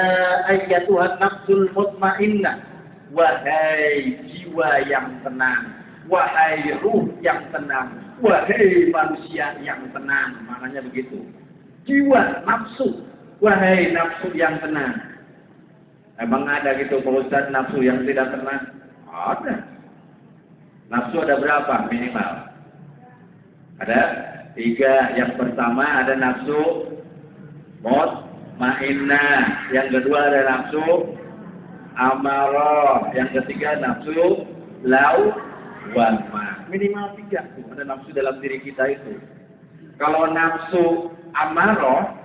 ayyatuhan nafsul mutmainnah, wahai jiwa yang tenang, wahai ruh yang tenang, wahai manusia yang tenang. Maknanya begitu. Jiwa, nafsu, wahai nafsu yang tenang. Emang ada gitu Pak Ustaz nafsu yang tidak tenang? Ada. Nafsu ada berapa minimal? Ada 3. Yang pertama ada nafsu mutmainnah. Yang kedua ada nafsu amarah. Yang ketiga nafsu lawwamah. Minimal 3 tuh ada nafsu dalam diri kita itu. Kalau nafsu amarah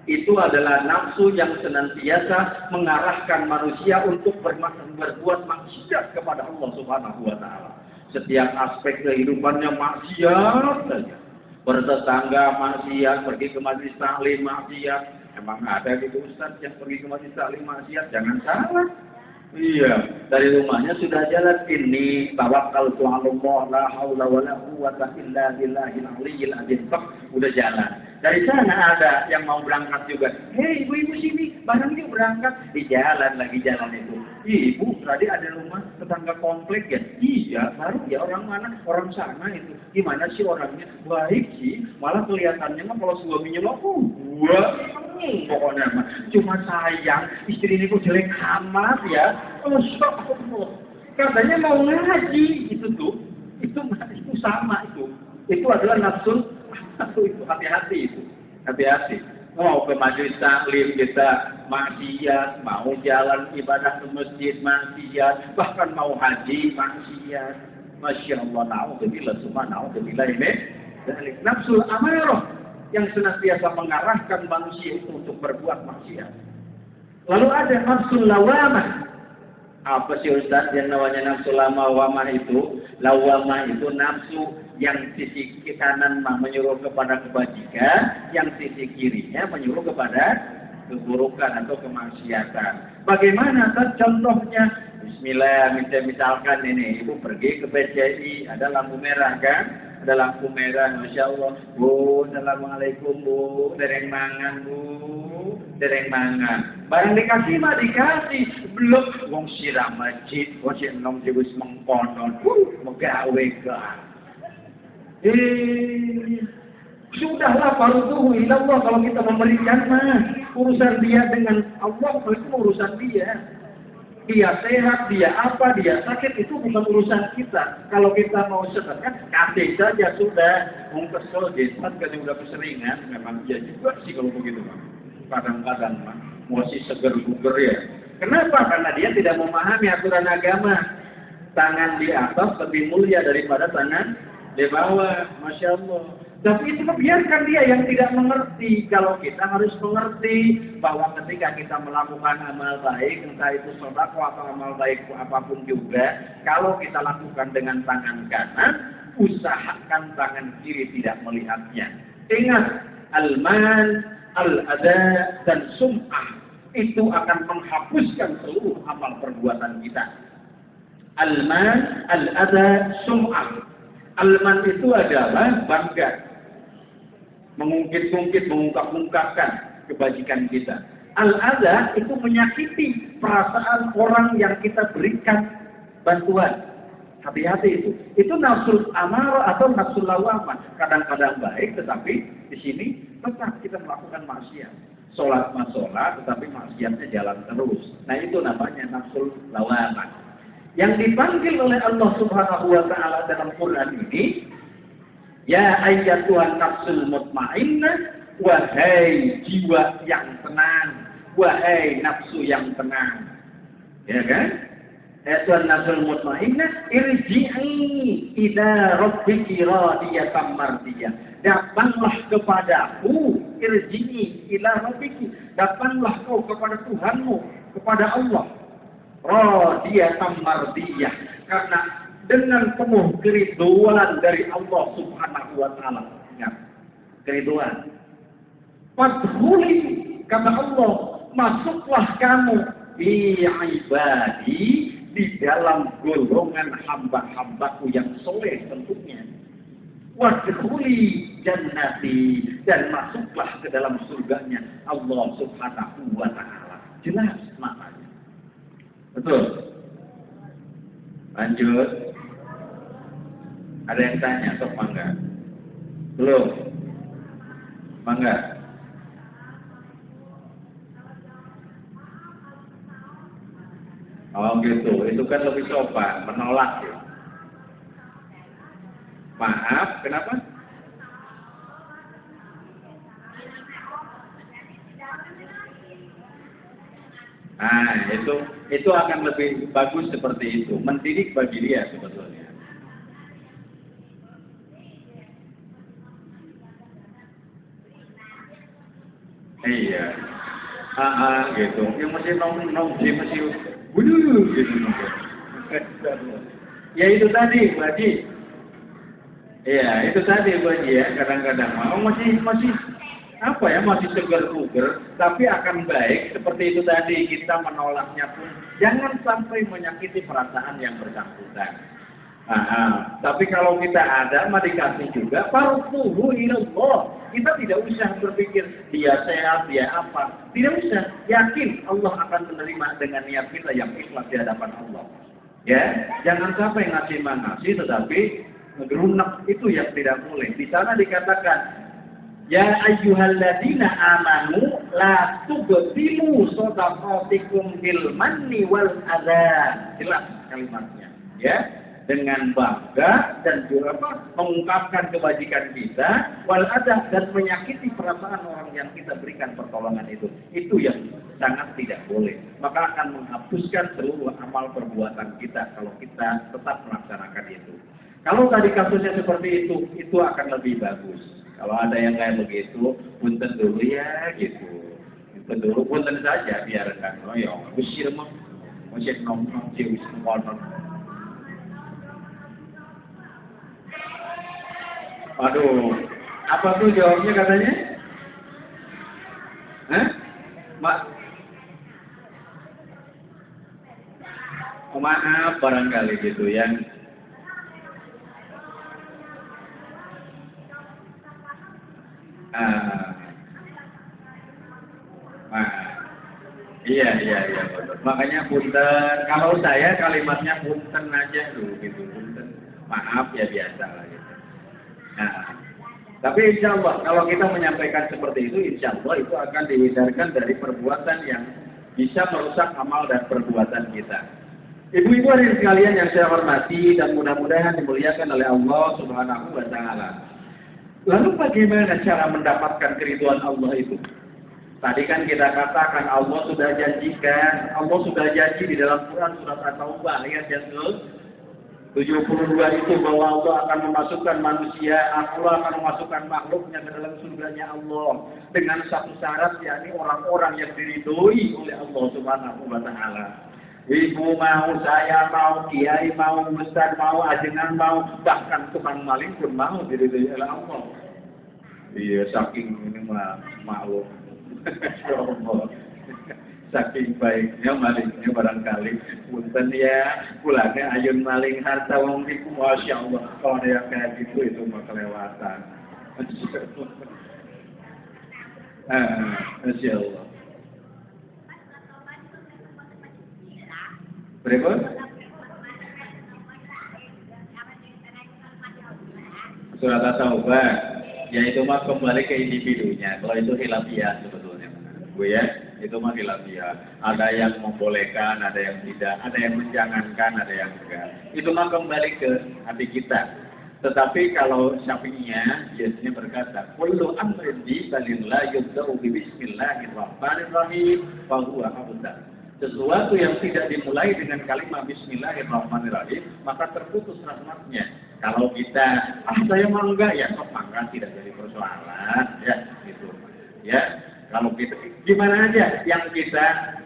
Itu adalah nafsu yang senantiasa mengarahkan manusia untuk berbuat maksiat kepada Allah Subhanahu wa taala. Setiap aspek kehidupannya maksiat saja. Bertetangga maksiat, pergi ke majelis taklim maksiat. Emang ada gitu Ustaz yang pergi ke majelis taklim maksiat? Jangan salah. Iya, dari rumahnya sudah jalan ini tawakkaltu 'ala Allah la haula wala quwwata illa billahil aliyyil azim. Udah jalan. Dari sana ada yang mau berangkat juga. Hei ibu-ibu sini, bareng yuk berangkat. Di jalan lagi jalan itu. Ibu, tadi ada rumah tetangga komplek ya? Iya, baru ya orang mana? Orang sana itu. Gimana sih orangnya? Baik sih, malah kelihatannya mah kalau suaminya mah pokoknya mah cuma sayang istri ini kok jelek amat ya. Katanya mau ngaji itu tuh. Itu sama itu. Itu adalah nafsu itu hati-hati itu. Hati-hati. Mau ke majelis taklim kita maksiat, mau jalan ibadah ke masjid maksiat, bahkan mau haji maksiat. Masya Allah, na'udzubillah, semua na'udzubillah ini. Nafsul amarah yang senantiasa mengarahkan manusia itu untuk berbuat maksiat. Lalu ada nafsul lawamah. Apa sih Ustaz yang namanya nafsu lawamah itu? Lawamah itu nafsu yang sisi kanan menyuruh kepada kebajikan, yang sisi kirinya menyuruh kepada keburukan atau kemaksiatan. Bagaimana contohnya? Bismillah, misalkan ini ibu pergi ke BCI, ada lampu merah kan? Ada lampu merah, Masya Allah. Bu, Assalamualaikum Bu, dereng mangan Bu, dereng mangan. Barang dikasih mah dikasih, belum wong siram masjid, wong si enom wis mengkonon, megawe kan. Sudahlah farduhu ilallah, kalau kita memberikan mah urusan dia dengan Allah, itu urusan dia. Dia sehat, dia apa, dia sakit, itu bukan urusan kita. Kalau kita mau sedekah, kasih saja sudah. Mau kesel, jasad kan udah keseringan, memang dia juga sih kalau begitu mah. Kadang-kadang mah masih seger-buger ya. Kenapa? Karena dia tidak memahami aturan agama. Tangan di atas lebih mulia daripada tangan di bawah, Masya Allah. Tapi itu biarkan dia yang tidak mengerti. Kalau kita harus mengerti bahwa ketika kita melakukan amal baik, entah itu sedekah atau amal baik apapun juga, kalau kita lakukan dengan tangan kanan, usahakan tangan kiri tidak melihatnya. Ingat, al-man, al-ada, dan sum'ah itu akan menghapuskan seluruh amal perbuatan kita. Al-man, al-ada, sum'ah. Al-man itu adalah bangga, mengungkit-ungkit, mengungkap-ungkapkan kebajikan kita. Al-adha itu menyakiti perasaan orang yang kita berikan bantuan. Hati-hati itu. Itu nafsul amarah atau nafsul lawamah. Kadang-kadang baik, tetapi di sini tetap kita melakukan maksiat. Sholat sholat, tetapi maksiatnya jalan terus. Nah itu namanya nafsul lawamah. Yang dipanggil oleh Allah Subhanahu wa taala dalam Quran ini, ya ayyatuhan nafsul mutmainnah, wahai jiwa yang tenang, wahai nafsu yang tenang. Ya kan? Ayyatuhan nafsul mutmainnah, irji'i ila rabbiki radiyatan mardiyah. Datanglah kepadaku, irji'i ila rabbiki. Datanglah kau kepada Tuhanmu, kepada Allah. Radiyatan mardiyah, karena dengan penuh keriduan dari Allah Subhanahu wa taala. Ya, keriduan. Fadkhuli, kata Allah, masuklah kamu di ibadi, di dalam golongan hamba-hambaku yang soleh tentunya. Wadkhuli jannati, dan masuklah ke dalam surganya Allah Subhanahu wa taala. Jelas maknanya. Betul. Lanjut. Ada yang tanya atau enggak? Belum? Enggak? Oh gitu. Itu kan lebih sopan, menolak ya. Maaf, kenapa? Nah, itu akan lebih bagus seperti itu, mendidik bagi dia sebetulnya. Iya. Gitu. Yang masih dia masih wuduh gitu. Ya itu tadi, Bu Haji. Iya, itu tadi Bu Haji ya. Kadang-kadang mau masih apa ya, masih seger-buger, tapi akan baik seperti itu tadi, kita menolaknya pun jangan sampai menyakiti perasaan yang bersangkutan. Tapi kalau kita ada, mari dikasih juga, farduhu ilallah. Kita tidak usah berpikir dia sehat, dia apa. Tidak usah, yakin Allah akan menerima dengan niat kita yang ikhlas di hadapan Allah. Ya, jangan sampai ngasih, tetapi ngerunek itu yang tidak boleh. Di sana dikatakan, ya ayyuhalladzina amanu la tubtilu shadaqatikum bil manni wal adza. Jelas kalimatnya. Ya, dengan bangga dan juga mengungkapkan kebajikan kita, wal adza, dan menyakiti perasaan orang yang kita berikan pertolongan itu. Itu yang sangat tidak boleh. Maka akan menghapuskan seluruh amal perbuatan kita kalau kita tetap melaksanakan itu. Kalau tadi kasusnya seperti itu akan lebih bagus. Kalau ada yang kayak begitu, punten dulu ya gitu. Punten dulu, punten saja biar kan loyong. Usir mah, usir nongkrong, usir monon. Aduh, apa tuh jawabnya katanya? Maaf barangkali gitu yang iya betul. Makanya punten, kalau saya kalimatnya punten aja dulu gitu, punten. Maaf ya biasa lah gitu. Tapi insya Allah kalau kita menyampaikan seperti itu, insya Allah itu akan dihindarkan dari perbuatan yang bisa merusak amal dan perbuatan kita. Ibu-ibu hadirin sekalian yang saya hormati dan mudah-mudahan dimuliakan oleh Allah Subhanahu wa Ta'ala. Lalu bagaimana cara mendapatkan keridhaan Allah itu? Tadi kan kita katakan Allah sudah janjikan, Allah sudah janji di dalam Quran surat At-Taubah ayat yang 72 itu bahwa Allah akan memasukkan manusia, Allah akan memasukkan makhluknya ke dalam surganya Allah dengan satu syarat, yakni orang-orang yang diridhoi oleh Allah Subhanahu wa Ta'ala. Ibu mau, saya mau, kiai mau, ustaz mau, ajengan mau, bahkan tukang maling pun mau diridhoi oleh Allah. Iya, saking ini mah maklum. Allah. Saking baiknya malingnya barangkali punten ya, pulangnya ayun maling harta wong iku, masya Allah. Kalau ada yang kayak gitu itu mah kelewatan. Masya Allah. Berikut surat At-Taubah, yaitu mah kembali ke individunya. Kalau itu khilafiyah sebetulnya, Bu ya, itu mah khilafiyah. Ada yang membolehkan, ada yang tidak, ada yang menjangankan, ada yang enggak. Itu mah kembali ke hati kita. Tetapi kalau Syafi'iyah biasanya berkata, kullu amrin bi balillah yubda'u bi bismillahirrahmanirrahim fa huwa afdal. Sesuatu yang tidak dimulai dengan kalimat bismillahirrahmanirrahim, maka terputus rahmatnya. Kalau kita, saya mau enggak, ya kok maka tidak jadi persoalan, ya gitu. Ya, kalau kita gimana aja yang kita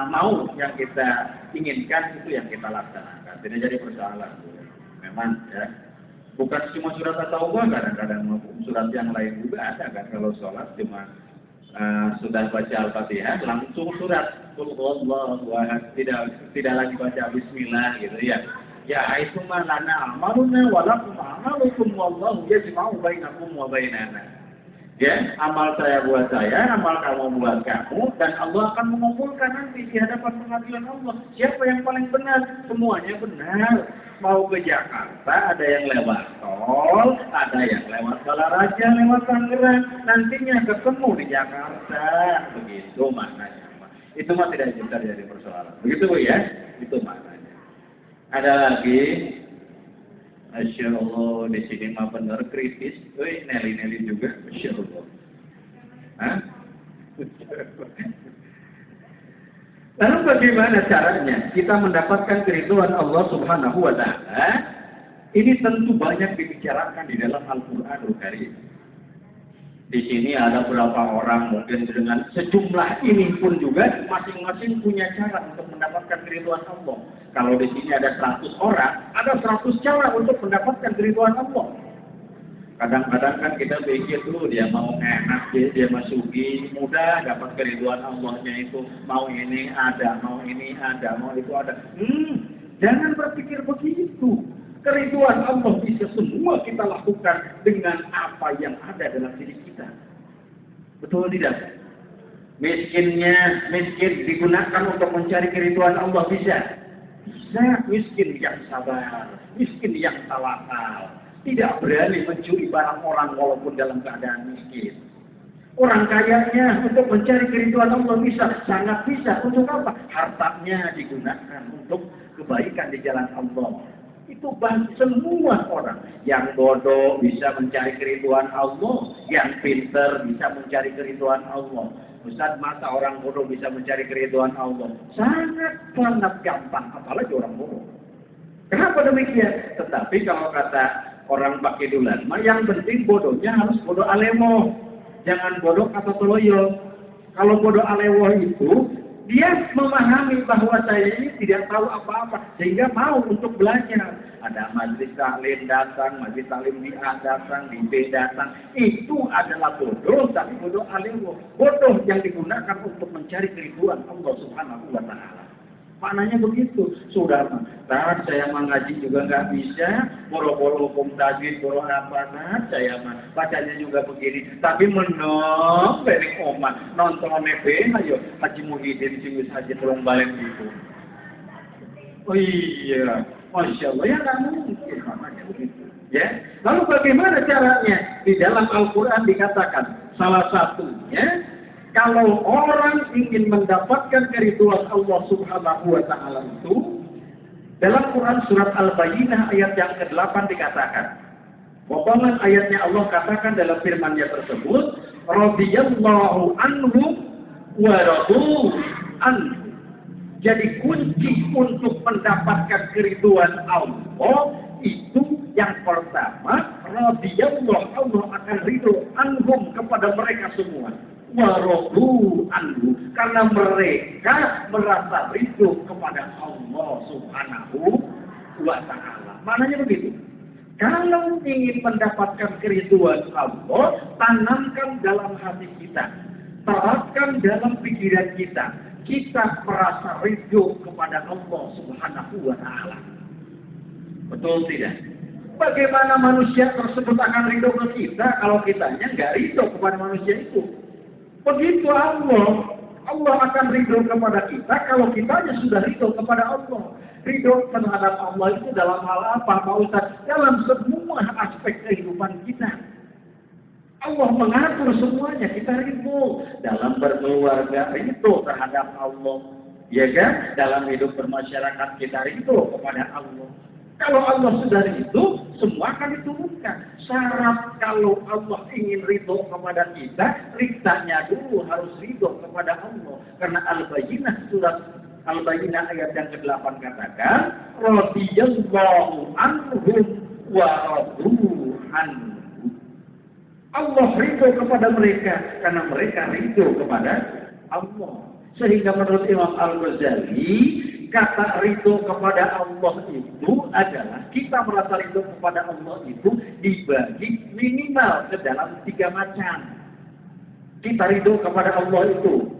mau, yang kita inginkan itu yang kita laksanakan, tidak jadi persoalan. Memang ya, bukan cuma surat At-Taubah, kadang-kadang surat yang lain juga ada kan, kalau sholat cuma sudah baca Al-Fatihah langsung surat Qul huwallahu ahad, tidak lagi baca bismillah gitu ya. Ya itu mah lana amaluna wa lakum amalukum wallahu yajma'u bainakum wa bainana. Ya, amal saya buat saya, amal kamu buat kamu, dan Allah akan mengumpulkan nanti di hadapan pengadilan Allah. Siapa yang paling benar? Semuanya benar. Mau ke Jakarta, ada yang lewat tol, ada yang lewat Balaraja, lewat Tangerang, nantinya ketemu di Jakarta. Begitu maknanya. Itu mah tidak bisa jadi persoalan. Begitu Bu ya? Itu maknanya. Ada lagi? Masya Allah, di sini mah benar kritis. Wih, Nelly juga. Masya Allah. Hah? Lalu bagaimana caranya kita mendapatkan keridhaan Allah Subhanahu wa Ta'ala? Ini tentu banyak dibicarakan di dalam Al-Qur'anul Karim. Di sini ada berapa orang mungkin dengan sejumlah ini pun juga masing-masing punya cara untuk mendapatkan keridhaan Allah. Kalau di sini ada 100 orang, ada 100 cara untuk mendapatkan keridhaan Allah. Kadang-kadang kan kita pikir tuh dia mau enak, dia masuki mudah dapat keridhaan Allahnya itu, mau ini ada, mau ini ada, mau itu ada. Jangan berpikir begitu. Keridhaan Allah bisa semua kita lakukan dengan apa yang ada dalam diri kita. Betul tidak? Miskin digunakan untuk mencari keridhaan Allah bisa. Bisa miskin yang sabar, miskin yang tawakal, tidak berani mencuri barang orang walaupun dalam keadaan miskin. Orang kayanya untuk mencari keridhaan Allah bisa, sangat bisa. Untuk apa? Hartanya digunakan untuk kebaikan di jalan Allah. Itu bagi semua orang. Yang bodoh bisa mencari keridhaan Allah, yang pintar bisa mencari keridhaan Allah. Ustaz, masa orang bodoh bisa mencari keridhaan Allah? Sangat gampang, apalagi orang bodoh. Kenapa demikian? Tetapi kalau kata orang pakai dulan, yang penting bodohnya harus bodoh alemo. Jangan bodoh kata toloyo. Kalau bodoh alewo itu, dia memahami bahwa saya ini tidak tahu apa-apa, sehingga mau untuk belajar. Ada majelis taklim datang, majelis taklim di A datang, di B datang. Itu adalah bodoh, tapi bodoh alewo. Bodoh yang digunakan untuk mencari keridhaan Allah Subhanahu wa Ta'ala. Maknanya begitu, saudara. Nah, saya mengaji juga nggak bisa, boro-boro hukum tajwid, boro apa, saya mah bacanya juga begini. Tapi menang, dari oman nonton nebe, ayo Haji Muhyiddin sih Haji Tulung Balen gitu. Oh iya, masya Allah ya nggak mungkin, maknanya begitu. Ya, lalu bagaimana caranya? Di dalam Al-Quran dikatakan salah satunya. Kalau orang ingin mendapatkan keridhaan Allah Subhanahu wa Ta'ala itu, dalam Quran surat Al-Bayyinah ayat yang ke-8 dikatakan, potongan ayatnya Allah katakan dalam firman-Nya tersebut, radhiyallahu anhu wa radu anhu. Jadi kunci untuk mendapatkan keridhaan Allah itu yang pertama, radhiyallahu, Allah akan ridho anhum kepada mereka semua. Warohu anhu, karena mereka merasa ridho kepada Allah Subhanahu wa Ta'ala. Maknanya begitu. Kalau ingin mendapatkan keridhaan Allah, tanamkan dalam hati kita, terapkan dalam pikiran kita. Kita merasa ridho kepada Allah Subhanahu wa Ta'ala. Betul tidak? Bagaimana manusia tersebut akan ridho ke kita kalau kitanya nggak ridho kepada manusia itu? Begitu Allah akan ridho kepada kita kalau kitanya sudah ridho kepada Allah. Ridho terhadap Allah itu dalam hal apa, Pak Ustaz? Dalam semua aspek kehidupan kita. Allah mengatur semuanya, kita ridho. Dalam berkeluarga, ridho terhadap Allah. Ya kan? Dalam hidup bermasyarakat, kita ridho kepada Allah. Kalau Allah sudah ridho, semua akan diturunkan. Syarat kalau Allah ingin ridho kepada kita, ridhanya dulu harus ridho kepada Allah. Karena Al-Bayyinah surat Al-Bayyinah ayat yang ke-8 katakan, radhiyallahu anhum wa radu anhu. Allah ridho kepada mereka karena mereka ridho kepada Allah. Sehingga menurut Imam Al-Ghazali, kata ridho kepada Allah itu adalah kita merasa ridho kepada Allah itu dibagi minimal ke dalam 3 macam. Kita ridho kepada Allah itu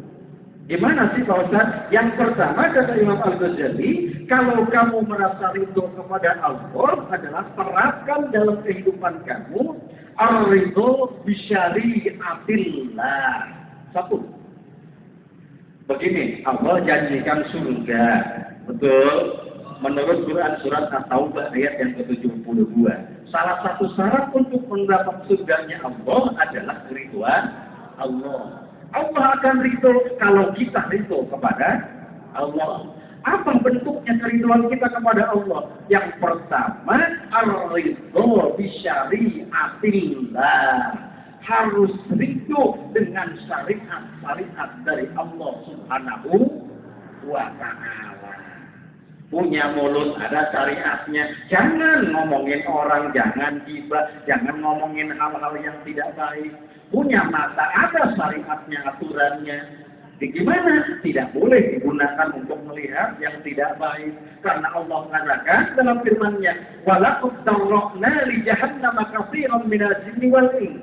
gimana sih Pak Ustaz? Yang pertama kata Imam Al-Ghazali, kalau kamu merasa ridho kepada Allah adalah terapkan dalam kehidupan kamu ar-ridho bisyari'atillah. Satu. Begini, Allah janjikan surga. Betul. Menurut Quran surat At-Taubah ayat yang ke-72. Salah satu syarat untuk mendapat surganya Allah adalah keridhaan Allah. Allah akan ridho kalau kita ridho kepada Allah. Apa bentuknya keridhaan kita kepada Allah? Yang pertama, ar-ridho bisyari'atillah. Harus ridho dengan syariat-syariat dari Allah Subhanahu wa Ta'ala. Punya mulut ada syariatnya. Jangan ngomongin orang, jangan gibah, jangan ngomongin hal-hal yang tidak baik. Punya mata ada syariatnya, aturannya. Gimana? Tidak boleh digunakan untuk melihat yang tidak baik. Karena Allah mengatakan dalam firman-Nya, "Walaqad darra'na li jahannam katsiran minal jinni wal ins.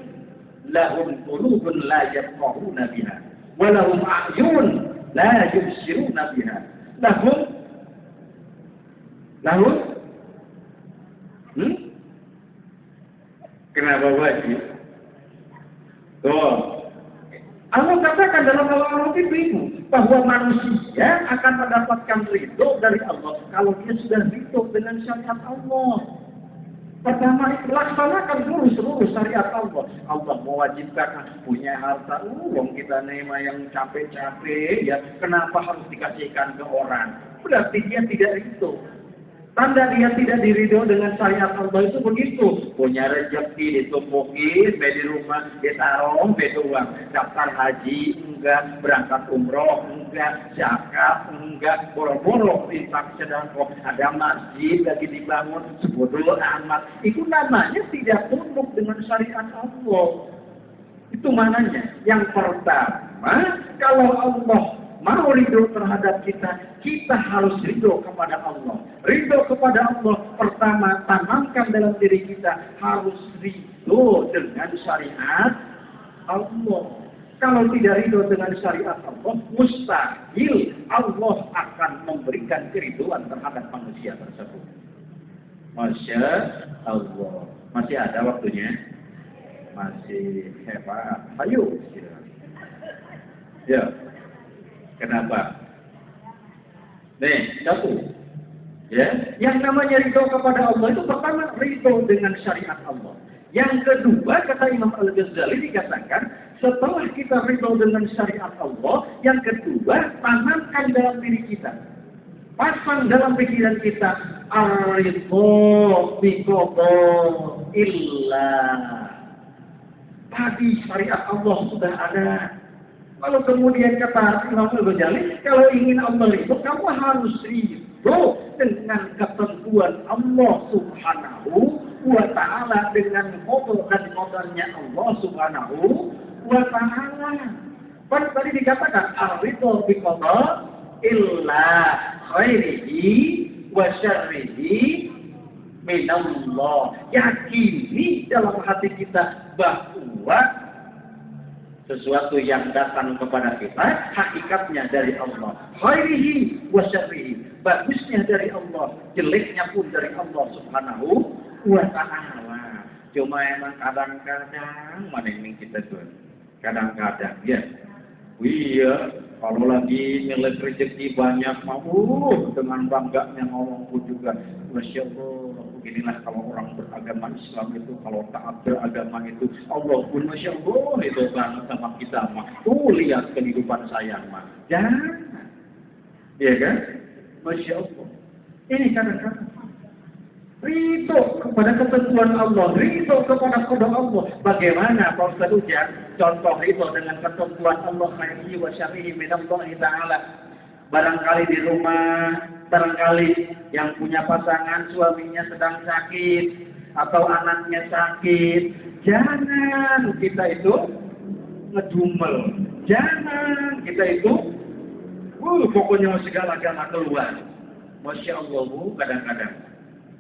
Lahum qulubun la yafqahuna biha, wa lahum a'yun la yubsiruna biha. Lahum Kenapa wajib? Tuh. Allah katakan dalam Al-Quran itu bahwa manusia akan mendapatkan ridho dari Allah kalau dia sudah ridho dengan syariat Allah. Pertama, laksanakan dulu seluruh syariat Allah. Allah mewajibkan punya harta. Wong kita nema yang capek-capek, ya kenapa harus dikasihkan ke orang? Berarti dia tidak ridho. Tanda dia tidak diridho dengan syariat Allah itu begitu. Punya rezeki ditumpukin, di rumah ditaruh, uang. Daftar haji, enggak. Berangkat umroh, enggak. Zakat, enggak. Boro-boro, infak sedekah. Ada masjid lagi dibangun, sebodoh amat. Itu namanya tidak tunduk dengan syariat Allah. Itu mananya. Yang pertama, kalau Allah mau ridho terhadap kita, kita harus ridho kepada Allah. Ridho kepada Allah, pertama, tanamkan dalam diri kita, harus ridho dengan syariat Allah. Kalau tidak ridho dengan syariat Allah, mustahil Allah akan memberikan keridhoan terhadap manusia tersebut. Masya Allah. Masih ada waktunya? Masih hebat. Ayo. Ya. Kenapa? Nih, satu. Ya, yang namanya ridho kepada Allah itu pertama ridho dengan syariat Allah. Yang kedua, kata Imam Al-Ghazali dikatakan, setelah kita ridho dengan syariat Allah, yang kedua, tanamkan dalam diri kita. Pasang dalam pikiran kita, ar-ridho biqada illah. Tadi syariat Allah sudah ada. Lalu kemudian kata Imam Al-Ghazali, kalau ingin Allah ridho, kamu harus ridho dengan ketentuan Allah Subhanahu wa Ta'ala, dengan qada dan qadarnya Allah Subhanahu wa Ta'ala. Kan tadi dikatakan ar-ridho bi qada illa khairihi wa syarrihi minallah. Yakini dalam hati kita bahwa sesuatu yang datang kepada kita hakikatnya dari Allah. Khairihi wa syarrihi, bagusnya dari Allah, jeleknya pun dari Allah Subhanahu wa Ta'ala. Cuma emang kadang-kadang mana ini kita tuh. Kadang-kadang ya. Iya, kalau lagi nilai rezeki banyak mau dengan bangganya ngomong pun juga, Masya Allah. Beginilah kalau orang beragama Islam itu, kalau taat beragama itu, Allah pun Masya Allah itu banget sama kita mah. Tuh lihat kehidupan saya mah. Jangan. Iya kan? Masya Allah. Ini kadang-kadang ridho kepada ketentuan Allah, ridho kepada qada Allah. Bagaimana Pak Ustaz Ujar? Contoh ridho dengan ketentuan Allah, khairihi wa syarrihi minallahi ta'ala. Barangkali di rumah, barangkali yang punya pasangan suaminya sedang sakit atau anaknya sakit, jangan kita itu ngedumel, jangan kita itu pokoknya segala-galanya keluar. Masya Allah Bu, kadang-kadang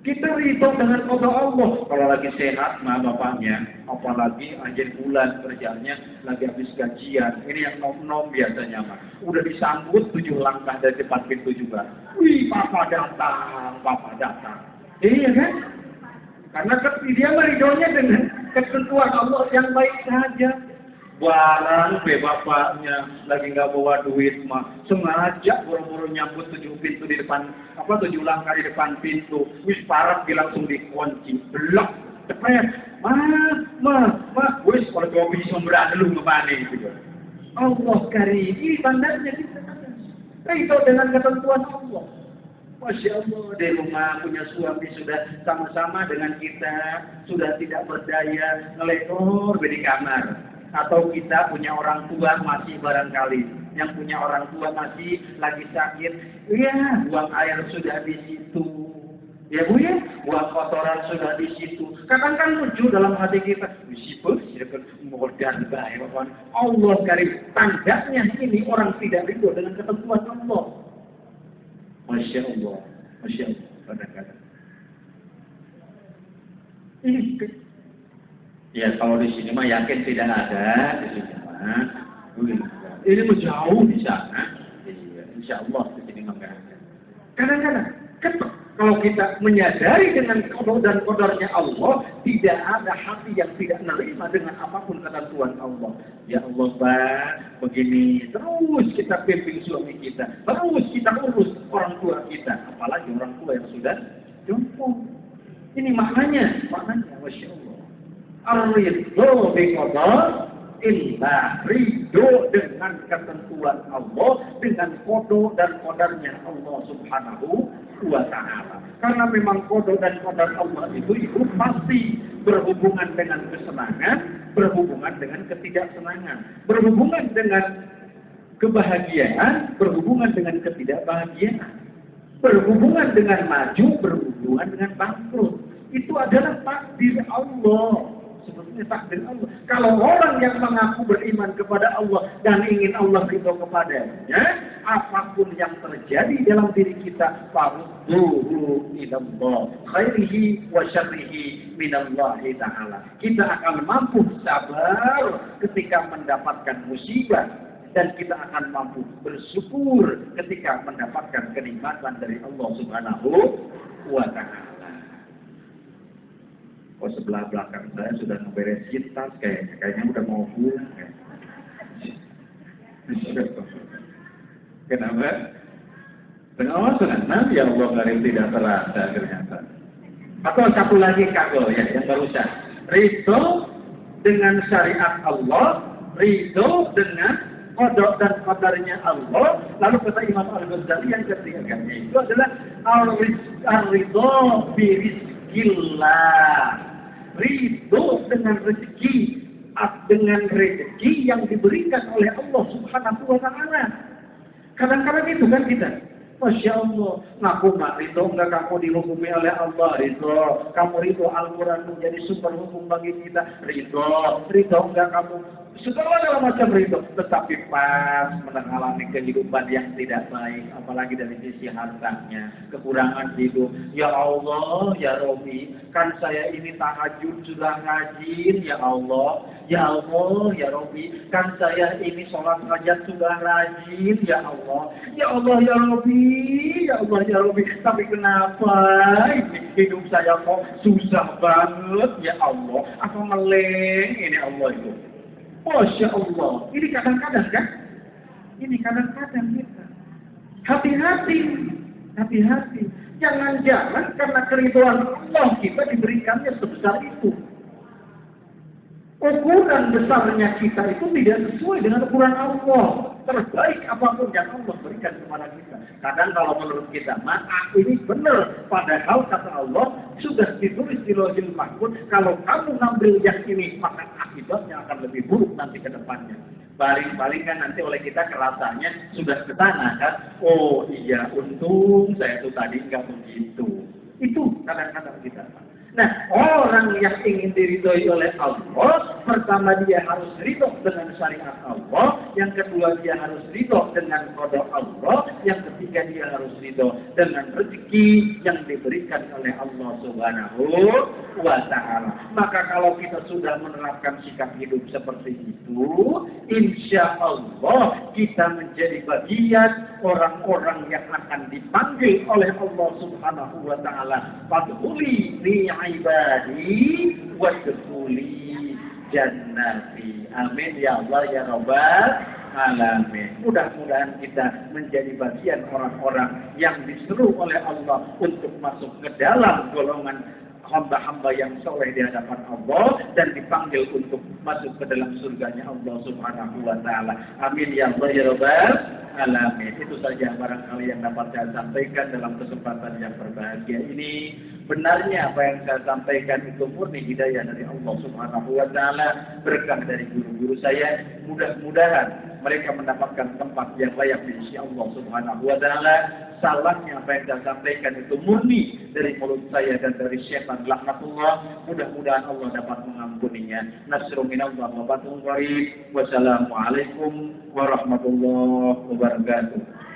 kita ridho dengan qada Allah. Kalau lagi sehat mah bapaknya, apalagi akhir bulan kerjanya lagi habis gajian, ini yang nom-nom biasanya mah udah disambut 7 langkah dari depan pintu juga. Wih, papa datang. Iya kan? Karena dia meridhonya dengan ketentuan Allah yang baik saja. Barang bapaknya lagi nggak bawa duit mah sengaja buru-buru nyambut 7 pintu di depan 7 langkah di depan pintu. Wis parah langsung dikunci. Blok. Cepet. Ma, wis kalau gua bisa berada lu ngepane gitu. Allah karim. Ini tandanya kita. Itu dengan ketentuan Allah. Masya Allah, di rumah punya suami sudah sama-sama dengan kita, sudah tidak berdaya, ngelekor di kamar. Atau kita punya orang tua masih barangkali yang punya orang tua masih lagi sakit, ya buang air sudah di situ. Ya Bu ya, buang kotoran sudah di situ. Kadang kan lucu dalam hati kita, siapa modal baik Allah karim. Tandanya ini orang tidak ridho dengan ketentuan Allah. Masya Allah, Masya Allah. Kadang-kadang. Ya kalau di sini mah yakin tidak ada di sini mah. Ini menjauh di sana. Iya, insya Allah di sini mah nggak ada. Kadang-kadang kalau kita menyadari dengan qada dan qadarnya Allah, tidak ada hati yang tidak menerima dengan apapun ketentuan Allah. Ya Allah, Pak, begini terus kita pimpin suami kita, terus kita urus orang tua kita, apalagi orang tua yang sudah jompo. Ini maknanya, Masya Allah. Ar-ridho biqada illa ridho dengan ketentuan Allah, dengan qada dan qadarnya Allah Subhanahu wa ta'ala. Karena memang qada dan qadar Allah itu pasti berhubungan dengan kesenangan, berhubungan dengan ketidaksenangan, berhubungan dengan kebahagiaan, berhubungan dengan ketidakbahagiaan, berhubungan dengan maju, berhubungan dengan bangkrut. Itu adalah takdir Allah. Sebetulnya takdir Allah. Kalau orang yang mengaku beriman kepada Allah dan ingin Allah ridho kepadanya, apapun yang terjadi dalam diri kita, farudduhu ilallah, khairihi wa syarrihi minallahi ta'ala. Kita akan mampu sabar ketika mendapatkan musibah, dan kita akan mampu bersyukur ketika mendapatkan kenikmatan dari Allah Subhanahu wa ta'ala. Oh, sebelah belakang saya sudah ngeberesin tas kayaknya udah mau pulang. Kenapa? Kenapa? Senang ya Allah karim tidak terasa ternyata. Atau satu lagi kagol ya yang barusan. Ridho dengan syariat Allah, ridho dengan qada dan qadarnya Allah. Lalu kata Imam Al-Ghazali yang ketiga itu adalah ar-ridho bi rizqillah. Ridho dengan rezeki, yang diberikan oleh Allah Subhanahu wa ta'ala. Kadang-kadang itu kan kita, Masya Allah, ngaku mak ridho enggak kamu dihukumi oleh Allah, ridho. Kamu ridho Al-Quran menjadi sumber hukum bagi kita, ridho. Ridho enggak kamu segala macam ridho. Tetapi pas mengalami kehidupan yang tidak baik, apalagi dari sisi hartanya, kekurangan hidup, ya Allah, ya Rabbi, kan saya ini tahajud sudah rajin, ya Allah, ya Allah, ya Rabbi, kan saya ini sholat hajat sudah rajin, ya Allah, ya Allah, ya Rabbi, ya Allah, ya Rabbi, tapi kenapa ini hidup saya kok susah banget, ya Allah, apa meleng ini Allah itu. Masya Allah, ini kadang-kadang kan? Ini kadang-kadang kita. Hati-hati, hati-hati. Jangan-jangan karena keridhaan Allah kita diberikannya sebesar itu. Ukuran besarnya kita itu tidak sesuai dengan ukuran Allah. Terbaik apapun yang Allah berikan kepada kita. Kadang kalau menurut kita, maaf ini benar. Padahal kata Allah sudah ditulis di Lauhul Mahfuz. Kalau kamu ngambil yang ini, maka akibatnya akan lebih buruk nanti ke depannya. Paling-paling kan nanti oleh kita kerasanya sudah ke sana kan. Oh iya, untung saya itu tadi nggak begitu. Itu kadang-kadang kita. Nah, orang yang ingin diridhoi oleh Allah, pertama dia harus ridho dengan syariat Allah, yang kedua dia harus ridho dengan qada Allah, yang ketiga dia harus ridho dengan rezeki yang diberikan oleh Allah Subhanahu wa ta'ala. Maka kalau kita sudah menerapkan sikap hidup seperti itu, insya Allah kita menjadi bagian orang-orang yang akan dipanggil oleh Allah Subhanahu wa ta'ala. Fadkhuli li ibadi wadkhuli jannati. Amin ya Allah ya Rabbal alamin. Mudah-mudahan kita menjadi bagian orang-orang yang diseru oleh Allah untuk masuk ke dalam golongan hamba-hamba yang soleh di hadapan Allah dan dipanggil untuk masuk ke dalam surganya Allah Subhanahu wa ta'ala. Amin ya Allah ya Rabbal alamin. Itu saja barangkali yang dapat saya sampaikan dalam kesempatan yang berbahagia ini. Benarnya apa yang saya sampaikan itu murni hidayah dari Allah Subhanahu wa ta'ala, berkah dari guru-guru saya. Mudah-mudahan mereka mendapatkan tempat yang layak di sisi Allah Subhanahu wa taala. Salahnya apa yang saya sampaikan itu murni dari mulut saya dan dari syaitan laknatullah. Mudah-mudahan Allah dapat mengampuninya. Nasrun minallah wa fathun qarib. Wassalamualaikum warahmatullahi wabarakatuh.